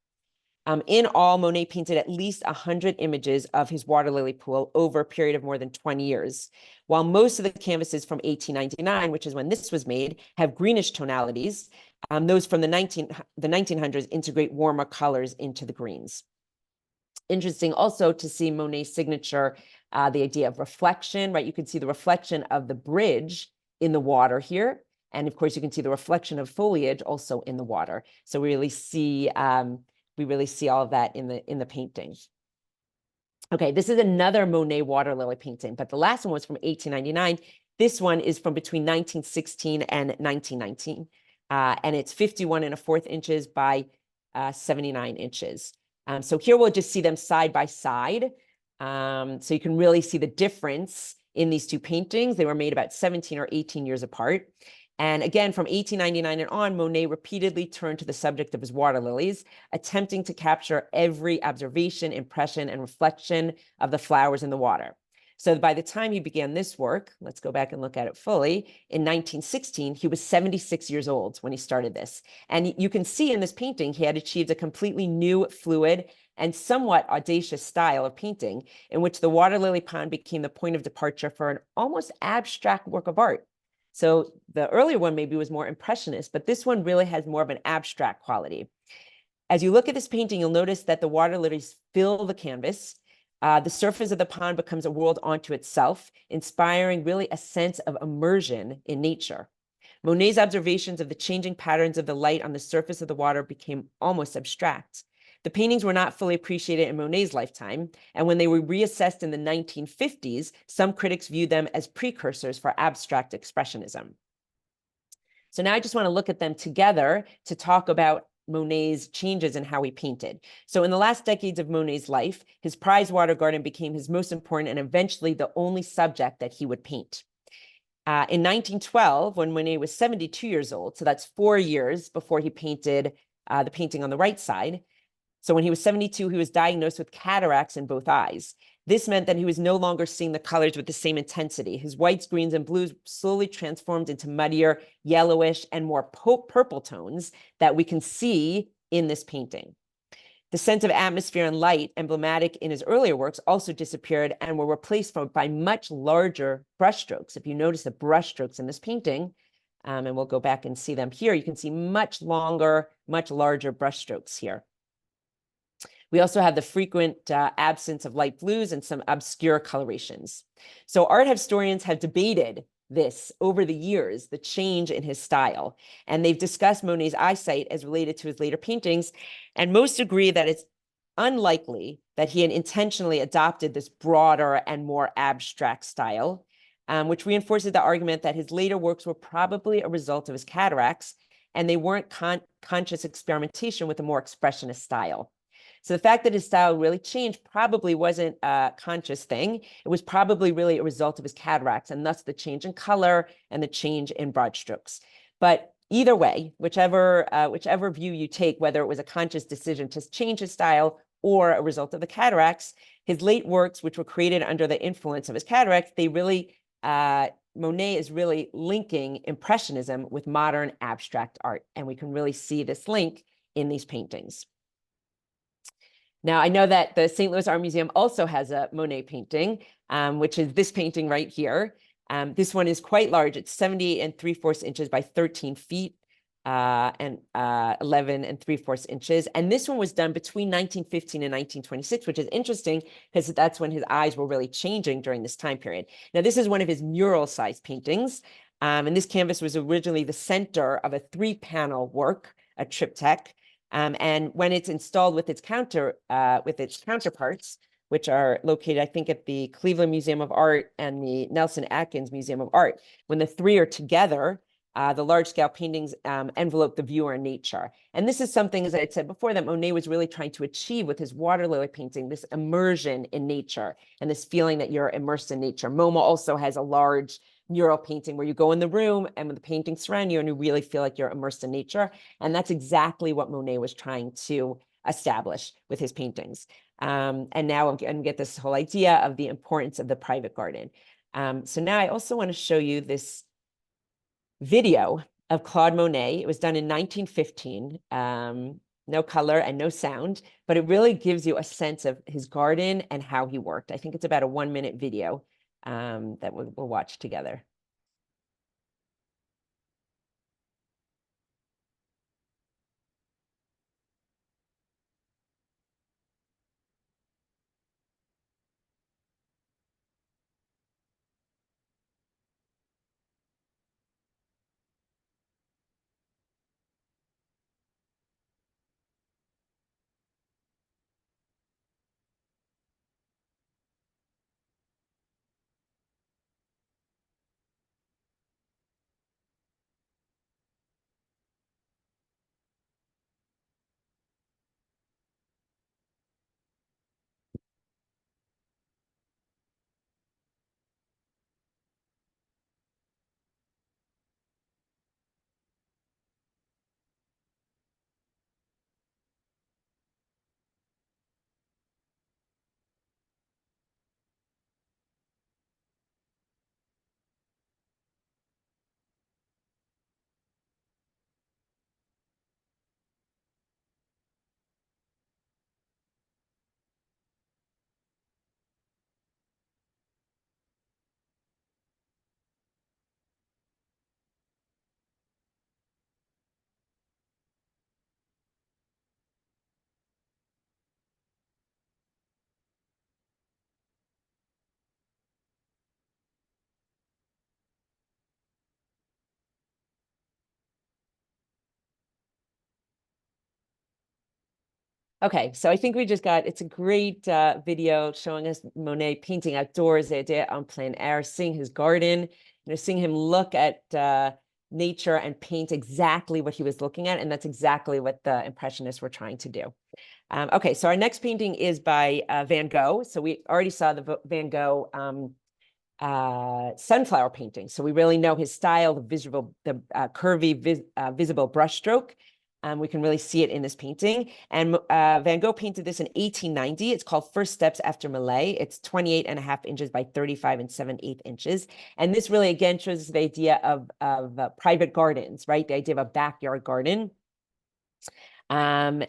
In all, Monet painted at least 100 images of his water lily pool over a period of more than 20 years. While most of the canvases from 1899, which is when this was made, have greenish tonalities, those from the 1900s integrate warmer colors into the greens. Interesting also to see Monet's signature, the idea of reflection, right? You can see the reflection of the bridge in the water here. And of course, you can see the reflection of foliage also in the water. So we really see all of that in the painting. Okay, this is another Monet water lily painting, but the last one was from 1899. This one is from between 1916 and 1919. And it's 51.25 inches by 79 inches. So here we'll just see them side by side. So you can really see the difference in these two paintings. They were made about 17 or 18 years apart. And again, from 1899 and on, Monet repeatedly turned to the subject of his water lilies, attempting to capture every observation, impression, and reflection of the flowers in the water. So by the time he began this work, let's go back and look at it fully, in 1916, he was 76 years old when he started this. And you can see in this painting, he had achieved a completely new, fluid, and somewhat audacious style of painting in which the water lily pond became the point of departure for an almost abstract work of art. So the earlier one maybe was more impressionist, but this one really has more of an abstract quality. As you look at this painting, you'll notice that the water lilies fill the canvas. The surface of the pond becomes a world unto itself, inspiring really a sense of immersion in nature. Monet's observations of the changing patterns of the light on the surface of the water became almost abstract. The paintings were not fully appreciated in Monet's lifetime, and when they were reassessed in the 1950s, some critics viewed them as precursors for abstract expressionism. So now I just want to look at them together to talk about Monet's changes in how he painted. So in the last decades of Monet's life, his prized water garden became his most important and eventually the only subject that he would paint. In 1912, when Monet was 72 years old, so that's 4 years before he painted the painting on the right side. So when he was 72, he was diagnosed with cataracts in both eyes. This meant that he was no longer seeing the colors with the same intensity. His whites, greens, and blues slowly transformed into muddier, yellowish, and more purple tones that we can see in this painting. The sense of atmosphere and light, emblematic in his earlier works, also disappeared and were replaced by much larger brushstrokes. If you notice the brushstrokes in this painting, and we'll go back and see them here, you can see much longer, much larger brushstrokes here. We also have the frequent absence of light blues and some obscure colorations. So art historians have debated this over the years, the change in his style. And they've discussed Monet's eyesight as related to his later paintings. And most agree that it's unlikely that he had intentionally adopted this broader and more abstract style, which reinforces the argument that his later works were probably a result of his cataracts, and they weren't conscious experimentation with a more expressionist style. So the fact that his style really changed probably wasn't a conscious thing. It was probably really a result of his cataracts, and thus the change in color and the change in broad strokes. But either way, whichever view you take, whether it was a conscious decision to change his style or a result of the cataracts, his late works, which were created under the influence of his cataracts, they really, Monet is really linking Impressionism with modern abstract art. And we can really see this link in these paintings. Now, I know that the St. Louis Art Museum also has a Monet painting, which is this painting right here. This one is quite large. It's 78 3/4 inches by 13 feet and 11 3/4 inches. And this one was done between 1915 and 1926, which is interesting because that's when his eyes were really changing during this time period. Now, this is one of his mural-sized paintings. And this canvas was originally the center of a 3-panel work, a triptych. And when it's installed with its counterparts, which are located, I think, at the Cleveland Museum of Art and the Nelson Atkins Museum of Art, when the three are together, the large-scale paintings envelope the viewer in nature. And this is something, as I had said before, that Monet was really trying to achieve with his water lily painting, this immersion in nature and this feeling that you're immersed in nature. MoMA also has a large mural painting where you go in the room and with the painting surround you and you really feel like you're immersed in nature. And that's exactly what Monet was trying to establish with his paintings. And now I'm going to get this whole idea of the importance of the private garden. So now I also want to show you this video of Claude Monet. It was done in 1915. No color and no sound, but it really gives you a sense of his garden and how he worked. I think it's about a 1-minute video that we'll watch together. Okay, so I think we just got, it's a great video showing us Monet painting outdoors, the idea on plein air, seeing his garden, seeing him look at nature and paint exactly what he was looking at. And that's exactly what the Impressionists were trying to do. Okay, so our next painting is by Van Gogh. So we already saw the Van Gogh sunflower painting. So we really know his style, the curvy, visible brushstroke. We can really see it in this painting. And Van Gogh painted this in 1890. It's called First Steps After Millet. It's 28.5 inches by 35 7/8 inches. And this really, again, shows us the idea of private gardens, right? The idea of a backyard garden.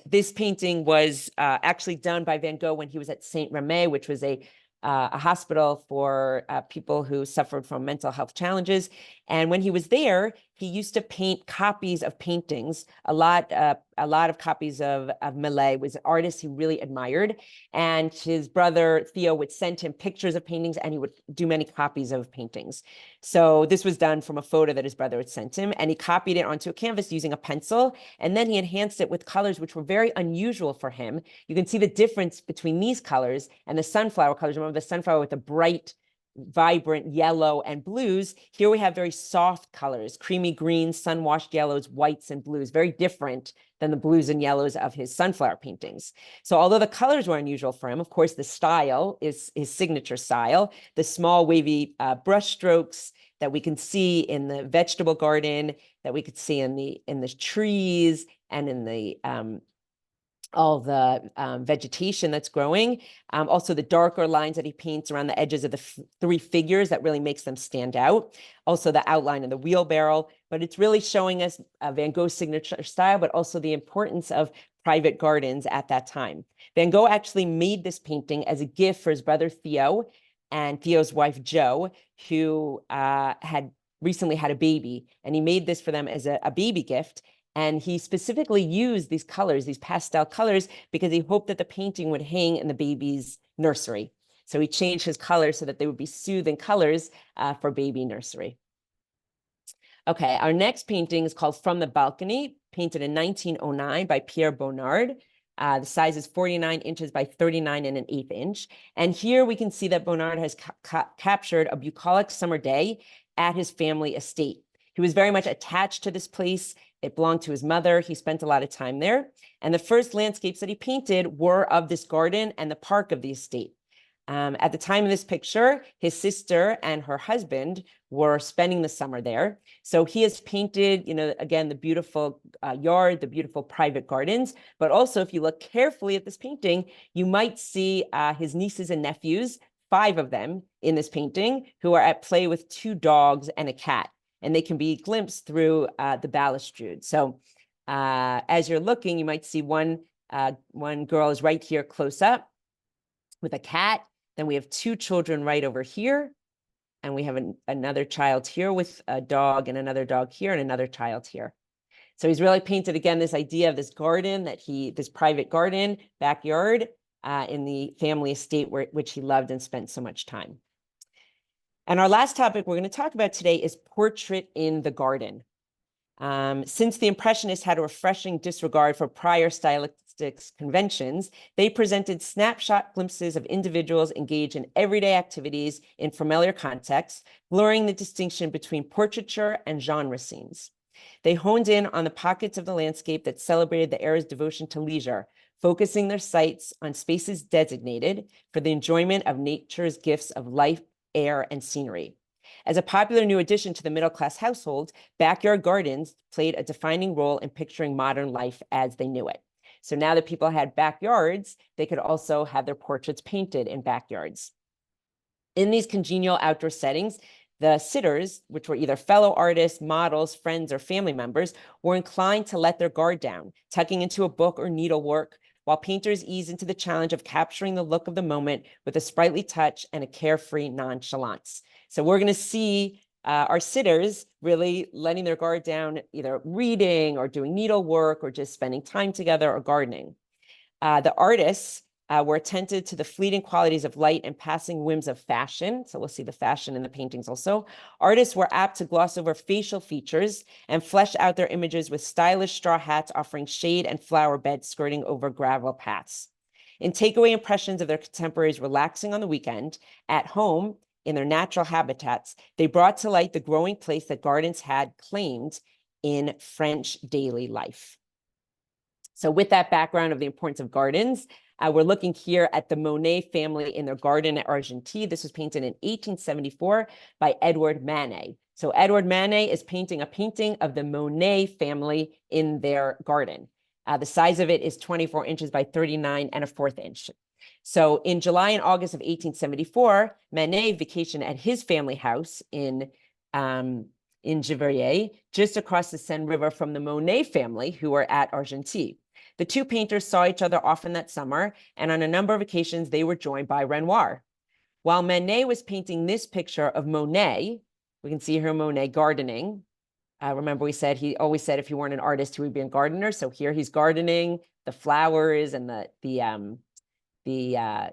This painting was actually done by Van Gogh when he was at Saint Remy, which was a hospital for people who suffered from mental health challenges. And when he was there, he used to paint copies of paintings, a lot of copies of Millet, was an artist he really admired. And his brother Theo would send him pictures of paintings, and he would do many copies of paintings. So this was done from a photo that his brother had sent him, and he copied it onto a canvas using a pencil, and then he enhanced it with colors which were very unusual for him. You can see the difference between these colors and the sunflower colors. Remember the sunflower with the bright, vibrant yellow and blues. Here we have very soft colors, creamy greens, sun-washed yellows, whites, and blues, very different than the blues and yellows of his sunflower paintings. So although the colors were unusual for him, of course, the style is his signature style, the small wavy brush strokes that we can see in the vegetable garden, that we could see in the trees and in the all the vegetation that's growing. Also the darker lines that he paints around the edges of the three figures that really makes them stand out. Also the outline of the wheelbarrow, but it's really showing us Van Gogh's signature style, but also the importance of private gardens at that time. Van Gogh actually made this painting as a gift for his brother Theo and Theo's wife Jo, who had recently had a baby, and he made this for them as a baby gift. And he specifically used these colors, these pastel colors, because he hoped that the painting would hang in the baby's nursery. So he changed his colors so that they would be soothing colors for baby nursery. Okay, our next painting is called From the Balcony, painted in 1909 by Pierre Bonnard. The size is 49 inches by 39 and an eighth inch. And here we can see that Bonnard has captured a bucolic summer day at his family estate. He was very much attached to this place. It belonged to his mother. He spent a lot of time there. And the first landscapes that he painted were of this garden and the park of the estate. At the time of this picture, his sister and her husband were spending the summer there. So he has painted, again, the beautiful yard, the beautiful private gardens. But also, if you look carefully at this painting, you might see his nieces and nephews, 5 of them in this painting, who are at play with 2 dogs and a cat. And they can be glimpsed through the balustrade. So as you're looking, you might see one girl is right here close up with a cat. Then we have 2 children right over here. And we have another child here with a dog, and another dog here, and another child here. So he's really painted, again, this idea of this garden, this private garden, backyard in the family estate which he loved and spent so much time. And our last topic we're going to talk about today is portrait in the garden. Since the Impressionists had a refreshing disregard for prior stylistic conventions, they presented snapshot glimpses of individuals engaged in everyday activities in familiar contexts, blurring the distinction between portraiture and genre scenes. They honed in on the pockets of the landscape that celebrated the era's devotion to leisure, focusing their sights on spaces designated for the enjoyment of nature's gifts of life, air, and scenery. As a popular new addition to the middle-class household, backyard gardens played a defining role in picturing modern life as they knew it. So now that people had backyards, they could also have their portraits painted in backyards. In these congenial outdoor settings, the sitters, which were either fellow artists, models, friends, or family members, were inclined to let their guard down, tucking into a book or needlework, while painters eased into the challenge of capturing the look of the moment with a sprightly touch and a carefree nonchalance. So we're going to see our sitters really letting their guard down, either reading or doing needlework or just spending time together or gardening. The artists were attentive to the fleeting qualities of light and passing whims of fashion. So we'll see the fashion in the paintings also. Artists were apt to gloss over facial features and flesh out their images with stylish straw hats offering shade and flower beds skirting over gravel paths. In takeaway impressions of their contemporaries relaxing on the weekend, at home, in their natural habitats, they brought to light the growing place that gardens had claimed in French daily life. So with that background of the importance of gardens, we're looking here at the Monet family in their garden at Argenteuil. This was painted in 1874 by Edouard Manet. So Edouard Manet is painting a painting of the Monet family in their garden. The size of it is 24 inches by 39 and a fourth inch. So in July and August of 1874, Manet vacationed at his family house in Givrier, just across the Seine River from the Monet family, who were at Argenteuil. The two painters saw each other often that summer, and on a number of occasions, they were joined by Renoir. While Manet was painting this picture of Monet, we can see here Monet gardening. Remember, we said he always said if he weren't an artist, he would be a gardener. So here he's gardening the flowers and the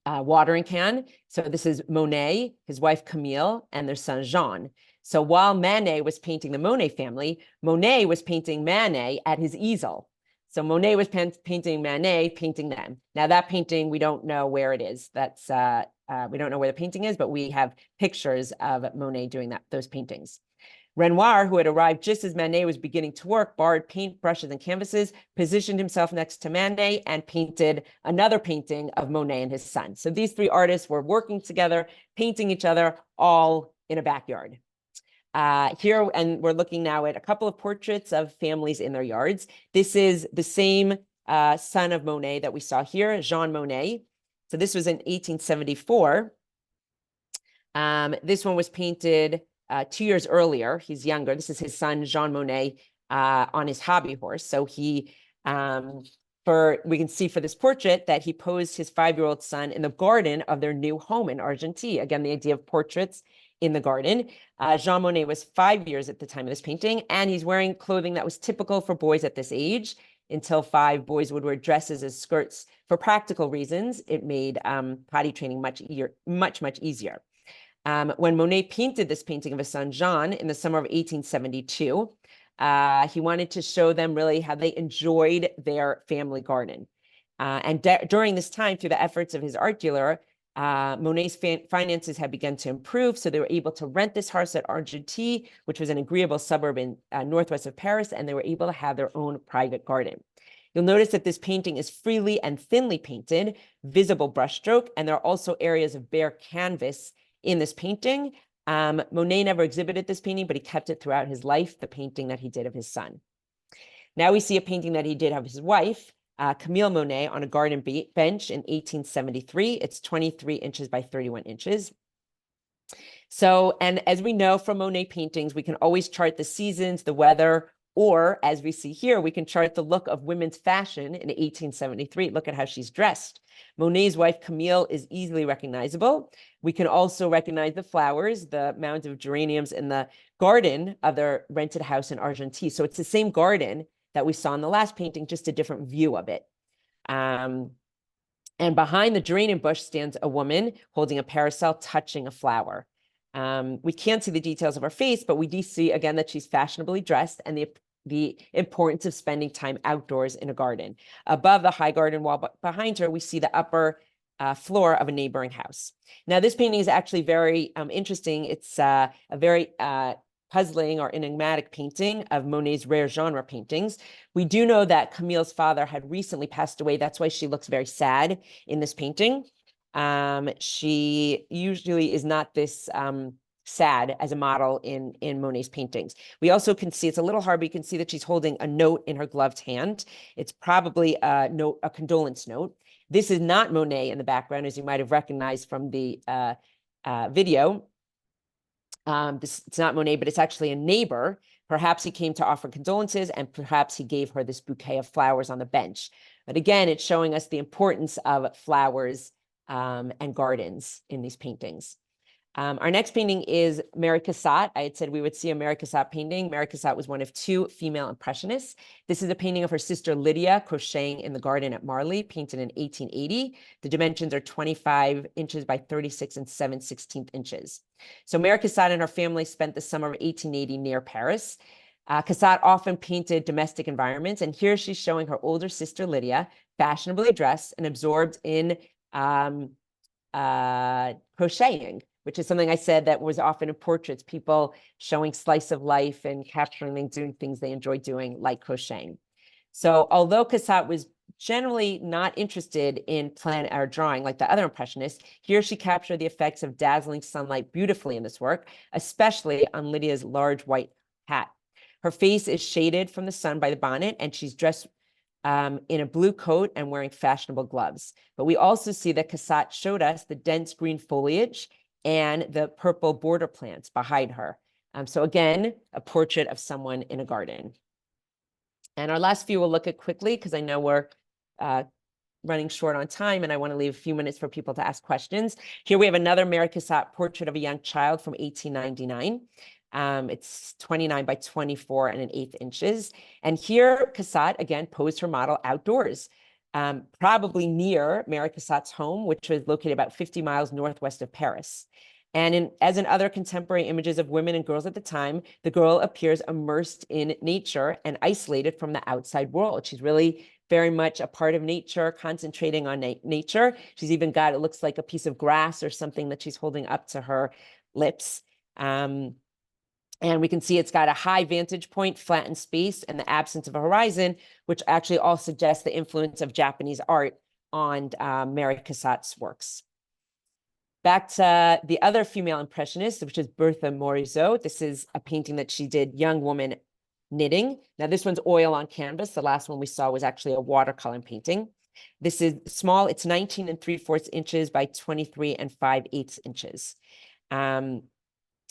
watering can. So this is Monet, his wife Camille, and their son Jean. So while Manet was painting the Monet family, Monet was painting Manet at his easel. So Monet was painting Manet, painting them. Now that painting, we don't know where it is. That's we don't know where the painting is, but we have pictures of Monet doing those paintings. Renoir, who had arrived just as Manet was beginning to work, borrowed paint brushes and canvases, positioned himself next to Manet, and painted another painting of Monet and his son. So these three artists were working together, painting each other, all in a backyard. Here, and we're looking now at a couple of portraits of families in their yards. This is the same son of Monet that we saw here, Jean Monet. So this was in 1874. This one was painted 2 years earlier. He's younger. This is his son, Jean Monet, on his hobby horse. So we can see for this portrait that he posed his 5-year-old son in the garden of their new home in Argentine. Again, the idea of portraits in the garden. Jean Monet was 5 years at the time of this painting, and he's wearing clothing that was typical for boys at this age. Until 5, boys would wear dresses as skirts for practical reasons. It made potty training much easier. When Monet painted this painting of his son Jean in the summer of 1872, he wanted to show them really how they enjoyed their family garden. During this time, through the efforts of his art dealer, Monet's finances had begun to improve, so they were able to rent this house at Argentine, which was an agreeable suburb in northwest of Paris, and they were able to have their own private garden. You'll notice that this painting is freely and thinly painted, visible brushstroke, and there are also areas of bare canvas in this painting. Monet never exhibited this painting, but he kept it throughout his life, the painting that he did of his son. Now we see a painting that he did of his wife, Camille Monet, on a garden bench in 1873. It's 23 inches by 31 inches. So, and as we know from Monet paintings, we can always chart the seasons, the weather, or as we see here, we can chart the look of women's fashion in 1873. Look at how she's dressed. Monet's wife, Camille, is easily recognizable. We can also recognize the flowers, the mounds of geraniums in the garden of their rented house in Argentine. So it's the same garden that we saw in the last painting, just a different view of it. And behind the geranium bush stands a woman holding a parasol, touching a flower. We can't see the details of her face, but we do see again that she's fashionably dressed and the importance of spending time outdoors in a garden. Above the high garden wall behind her, we see the upper floor of a neighboring house. Now, this painting is actually very interesting. It's a very puzzling or enigmatic painting of Monet's rare genre paintings. We do know that Camille's father had recently passed away. That's why she looks very sad in this painting. She usually is not this sad as a model in Monet's paintings. We also can see, it's a little hard, but you can see that she's holding a note in her gloved hand. It's probably a condolence note. This is not Monet in the background, as you might have recognized from the video. It's not Monet, but it's actually a neighbor. Perhaps he came to offer condolences, and perhaps he gave her this bouquet of flowers on the bench. But again, it's showing us the importance of flowers and gardens in these paintings. Our next painting is Mary Cassatt. I had said we would see a Mary Cassatt painting. Mary Cassatt was one of 2 female impressionists. This is a painting of her sister Lydia crocheting in the garden at Marly, painted in 1880. The dimensions are 25 inches by 36 and 7/16 inches. So Mary Cassatt and her family spent the summer of 1880 near Paris. Cassatt often painted domestic environments, and here she's showing her older sister Lydia, fashionably dressed and absorbed in crocheting, which is something I said that was often in portraits, people showing slice of life and capturing things, doing things they enjoy doing, like crocheting. So although Cassatt was generally not interested in plein air drawing like the other impressionists, here she captured the effects of dazzling sunlight beautifully in this work, especially on Lydia's large white hat. Her face is shaded from the sun by the bonnet, and she's dressed in a blue coat and wearing fashionable gloves. But we also see that Cassatt showed us the dense green foliage and the purple border plants behind her. So again, a portrait of someone in a garden. And our last few we'll look at quickly because I know we're running short on time and I want to leave a few minutes for people to ask questions. Here we have another Mary Cassatt portrait of a young child from 1899. It's 29 by 24 and 1/8 inches. And here Cassatt, again, posed her model outdoors, probably near Mary Cassatt's home, which was located about 50 miles northwest of Paris. And as in other contemporary images of women and girls at the time, the girl appears immersed in nature and isolated from the outside world. She's really very much a part of nature, concentrating on nature. She's even got, it looks like a piece of grass or something that she's holding up to her lips. And we can see it's got a high vantage point, flattened space, and the absence of a horizon, which actually all suggests the influence of Japanese art on Mary Cassatt's works. Back to the other female impressionist, which is Berthe Morisot. This is a painting that she did, young woman knitting. Now this one's oil on canvas. The last one we saw was actually a watercolor painting. This is small. It's 19 3/4 inches by 23 5/8 inches.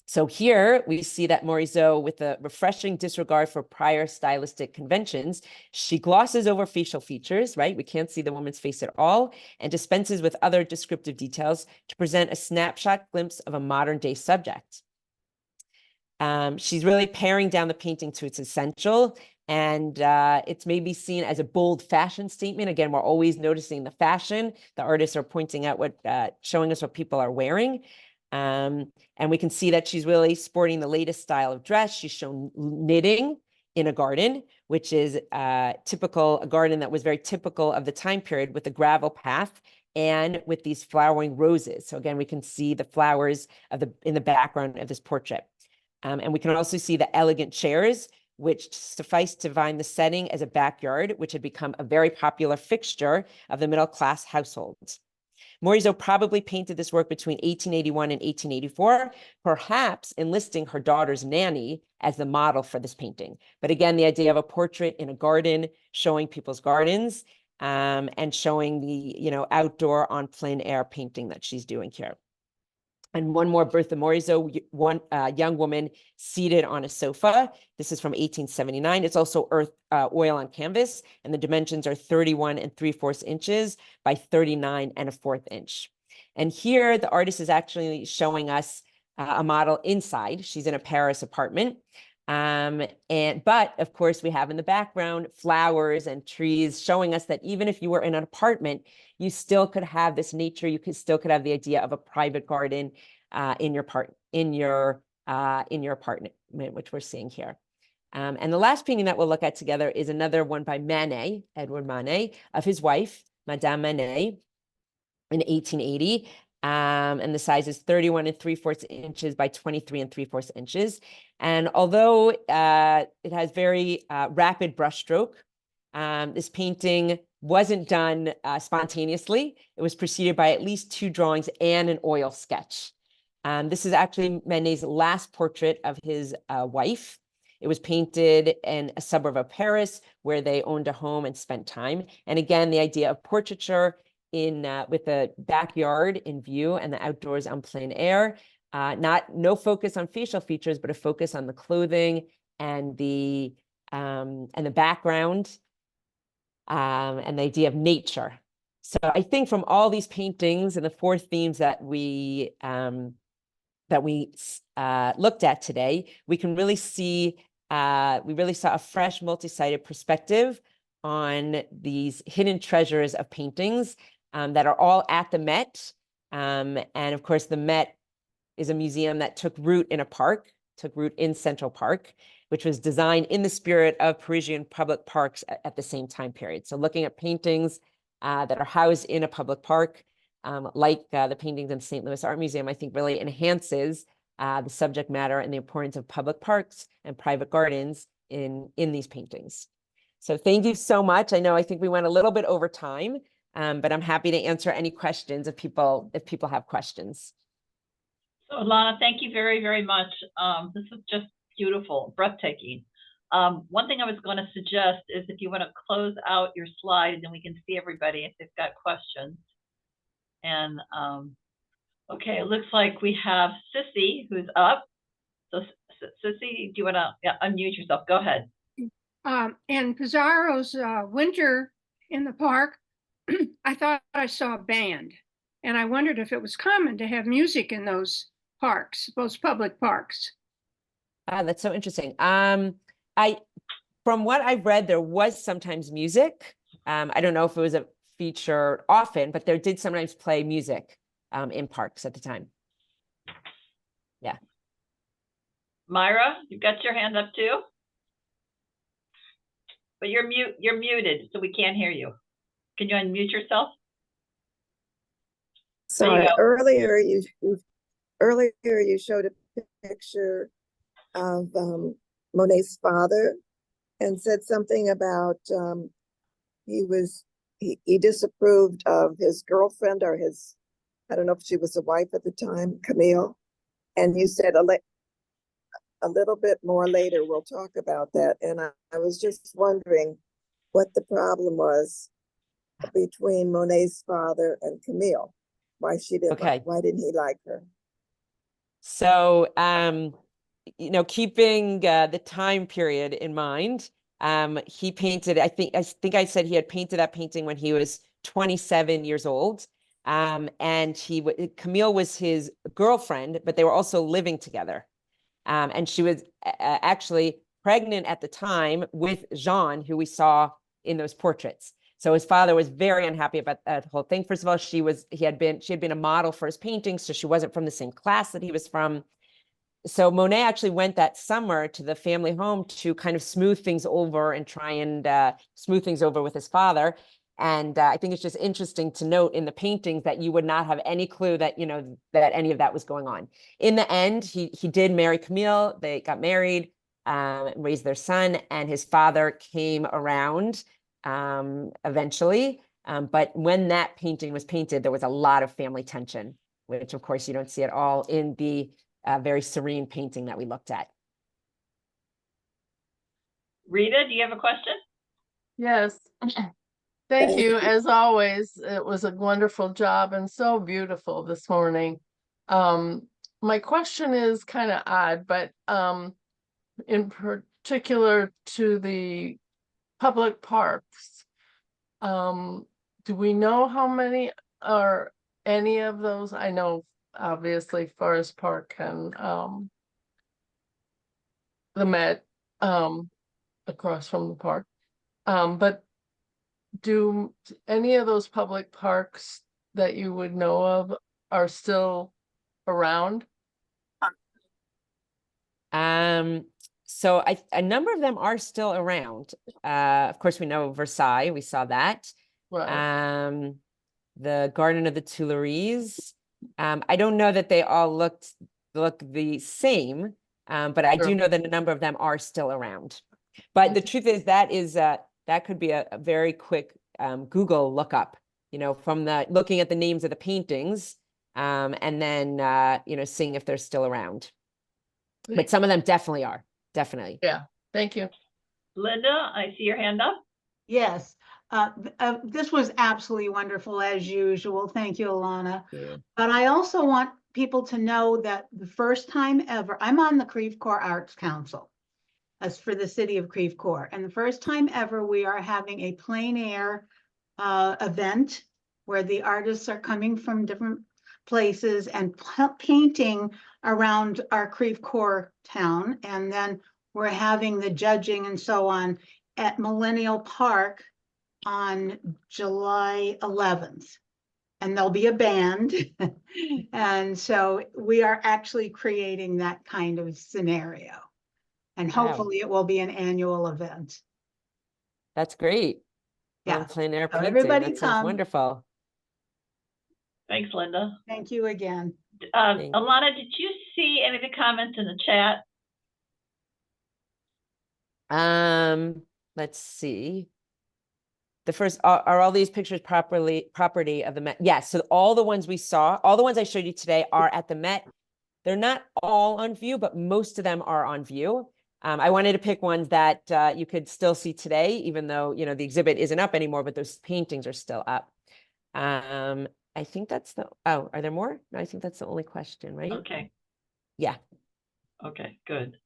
So here we see that Morisot, with a refreshing disregard for prior stylistic conventions, she glosses over facial features, right? We can't see the woman's face at all, and dispenses with other descriptive details to present a snapshot glimpse of a modern day subject. She's really paring down the painting to its essential, and it's maybe seen as a bold fashion statement. Again, we're always noticing the fashion. The artists are pointing out showing us what people are wearing. And we can see that she's really sporting the latest style of dress. She's shown knitting in a garden, which is a garden that was very typical of the time period, with a gravel path and with these flowering roses. So again, we can see the flowers in the background of this portrait. And we can also see the elegant chairs, which suffice to find the setting as a backyard, which had become a very popular fixture of the middle-class households. Morisot probably painted this work between 1881 and 1884, perhaps enlisting her daughter's nanny as the model for this painting. But again, the idea of a portrait in a garden, showing people's gardens, and showing the outdoor on plein air painting that she's doing here. And one more, Berthe Morisot, young woman seated on a sofa. This is from 1879. It's also oil on canvas, and the dimensions are 31 3/4 inches by 39 1/4 inch. And here the artist is actually showing us a model inside. She's in a Paris apartment. But of course we have in the background flowers and trees, showing us that even if you were in an apartment, you still could have this nature. You still could have the idea of a private garden in your apartment, which we're seeing here. And the last painting that we'll look at together is another one by Manet, Edward Manet, of his wife, Madame Manet, in 1880. And the size is 31 3/4 inches by 23 3/4 inches. And although it has very rapid brushstroke, this painting wasn't done spontaneously. It was preceded by at least 2 drawings and an oil sketch. This is actually Manet's last portrait of his wife. It was painted in a suburb of Paris where they owned a home and spent time. And again, the idea of portraiture with a backyard in view and the outdoors on plein air. No focus on facial features, but a focus on the clothing and the background, and the idea of nature. So I think from all these paintings and the 4 themes that we looked at today, we can really see we really saw a fresh, multi-sided perspective on these hidden treasures of paintings that are all at the Met. And of course, the Met is a museum that took root in a park, took root in Central Park, which was designed in the spirit of Parisian public parks at the same time period. So looking at paintings that are housed in a public park, like the paintings in St. Louis Art Museum, I think really enhances the subject matter and the importance of public parks and private gardens in these paintings. So thank you so much. I think we went a little bit over time, but I'm happy to answer any questions if people have questions. So Elana, thank you very, very much. This was just beautiful, breathtaking. One thing I was going to suggest is if you want to close out your slide, and then we can see everybody if they've got questions. And okay, it looks like we have Sissy who's up. So Sissy, do you want to unmute yourself? Go ahead. In Pizarro's winter in the park, I thought I saw a band, and I wondered if it was common to have music in those parks, those public parks. Ah, that's so interesting. From what I've read, there was sometimes music. I don't know if it was a feature often, but there did sometimes play music in parks at the time. Yeah. Myra, you've got your hand up too? But you're muted, so we can't hear you. Can you unmute yourself? Sorry, earlier you showed a picture of Monet's father and said something about he disapproved of his girlfriend or his, I don't know if she was a wife at the time, Camille. And you said a little bit more later we'll talk about that. And I was just wondering what the problem was between Monet's father and Camille. Why didn't he like her? So, keeping the time period in mind, he painted, I think I said he had painted that painting when he was 27 years old. And Camille was his girlfriend, but they were also living together. And she was actually pregnant at the time with Jean, who we saw in those portraits. So his father was very unhappy about that whole thing. First of all, she had been a model for his paintings, so she wasn't from the same class that he was from. So Monet actually went that summer to the family home to kind of smooth things over and try and smooth things over with his father. And I think it's just interesting to note in the paintings that you would not have any clue that, that any of that was going on. In the end, he did marry Camille. They got married, raised their son, and his father came around eventually. But when that painting was painted, there was a lot of family tension, which of course you don't see at all in the very serene painting that we looked at. Rita, do you have a question? Yes. Thank you. As always, it was a wonderful job and so beautiful this morning. My question is kind of odd, but in particular to the public parks, do we know how many are any of those? I know obviously Forest Park and the Met across from the park, but do any of those public parks that you would know of are still around? So a number of them are still around. Of course, we know Versailles, we saw that. Right. The Garden of the Tuileries. I don't know that they all look the same, but I do know that a number of them are still around. But the truth is that could be a very quick Google lookup, from looking at the names of the paintings, and then seeing if they're still around. But some of them definitely are. Definitely. Yeah. Thank you. Linda, I see your hand up. Yes. This was absolutely wonderful as usual. Thank you, Elana. Yeah. But I also want people to know that the first time ever, I'm on the Creve Coeur Arts Council as for the city of Creve Coeur. And the first time ever, we are having a plein air event where the artists are coming from different places and painting around our Creve Coeur town. And then we're having the judging and so on at Millennial Park on July 11th. And there'll be a band. And so we are actually creating that kind of scenario. And hopefully it will be an annual event. That's great. Yeah. Plein air painting. Everybody That sounds come. wonderful. Thanks, Linda. Thank you again. Elana, did you see any of the comments in the chat? Let's see. The first, are all these pictures property of the Met? Yes. So all the ones we saw, all the ones I showed you today are at the Met. They're not all on view, but most of them are on view. I wanted to pick ones that you could still see today, even though, the exhibit isn't up anymore, but those paintings are still up. I think that's are there more? No, I think that's the only question, right? Okay. Yeah. Okay, good.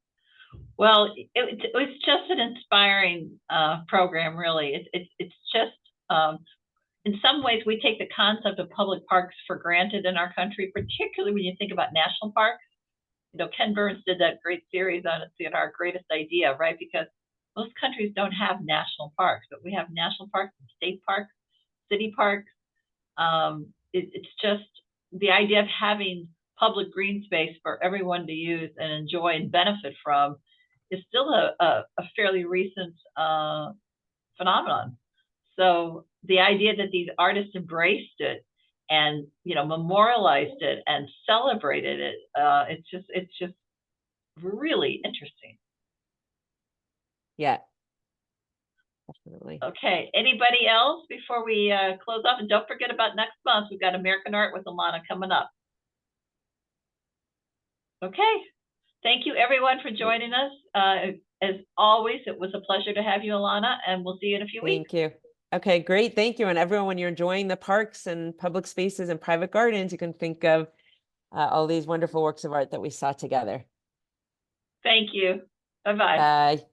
Well, it was just an inspiring program, really. It's just, in some ways, we take the concept of public parks for granted in our country, particularly when you think about national parks. You know, Ken Burns did that great series on it, you know, Our Greatest Idea, right? Because most countries don't have national parks, but we have national parks, and state parks, city parks. It's just the idea of having public green space for everyone to use and enjoy and benefit from is still a fairly recent phenomenon. So the idea that these artists embraced it and, you know, memorialized it and celebrated it, it's just really interesting. Yeah, definitely. Okay, anybody else before we close off? And don't forget about next month. We've got American Art with Elana coming up. Okay, thank you everyone for joining us. As always, it was a pleasure to have you, Elana, and we'll see you in a few weeks. Thank you. Okay, great. Thank you. And everyone, when you're enjoying the parks and public spaces and private gardens, you can think of all these wonderful works of art that we saw together. Thank you. Bye-bye. Bye.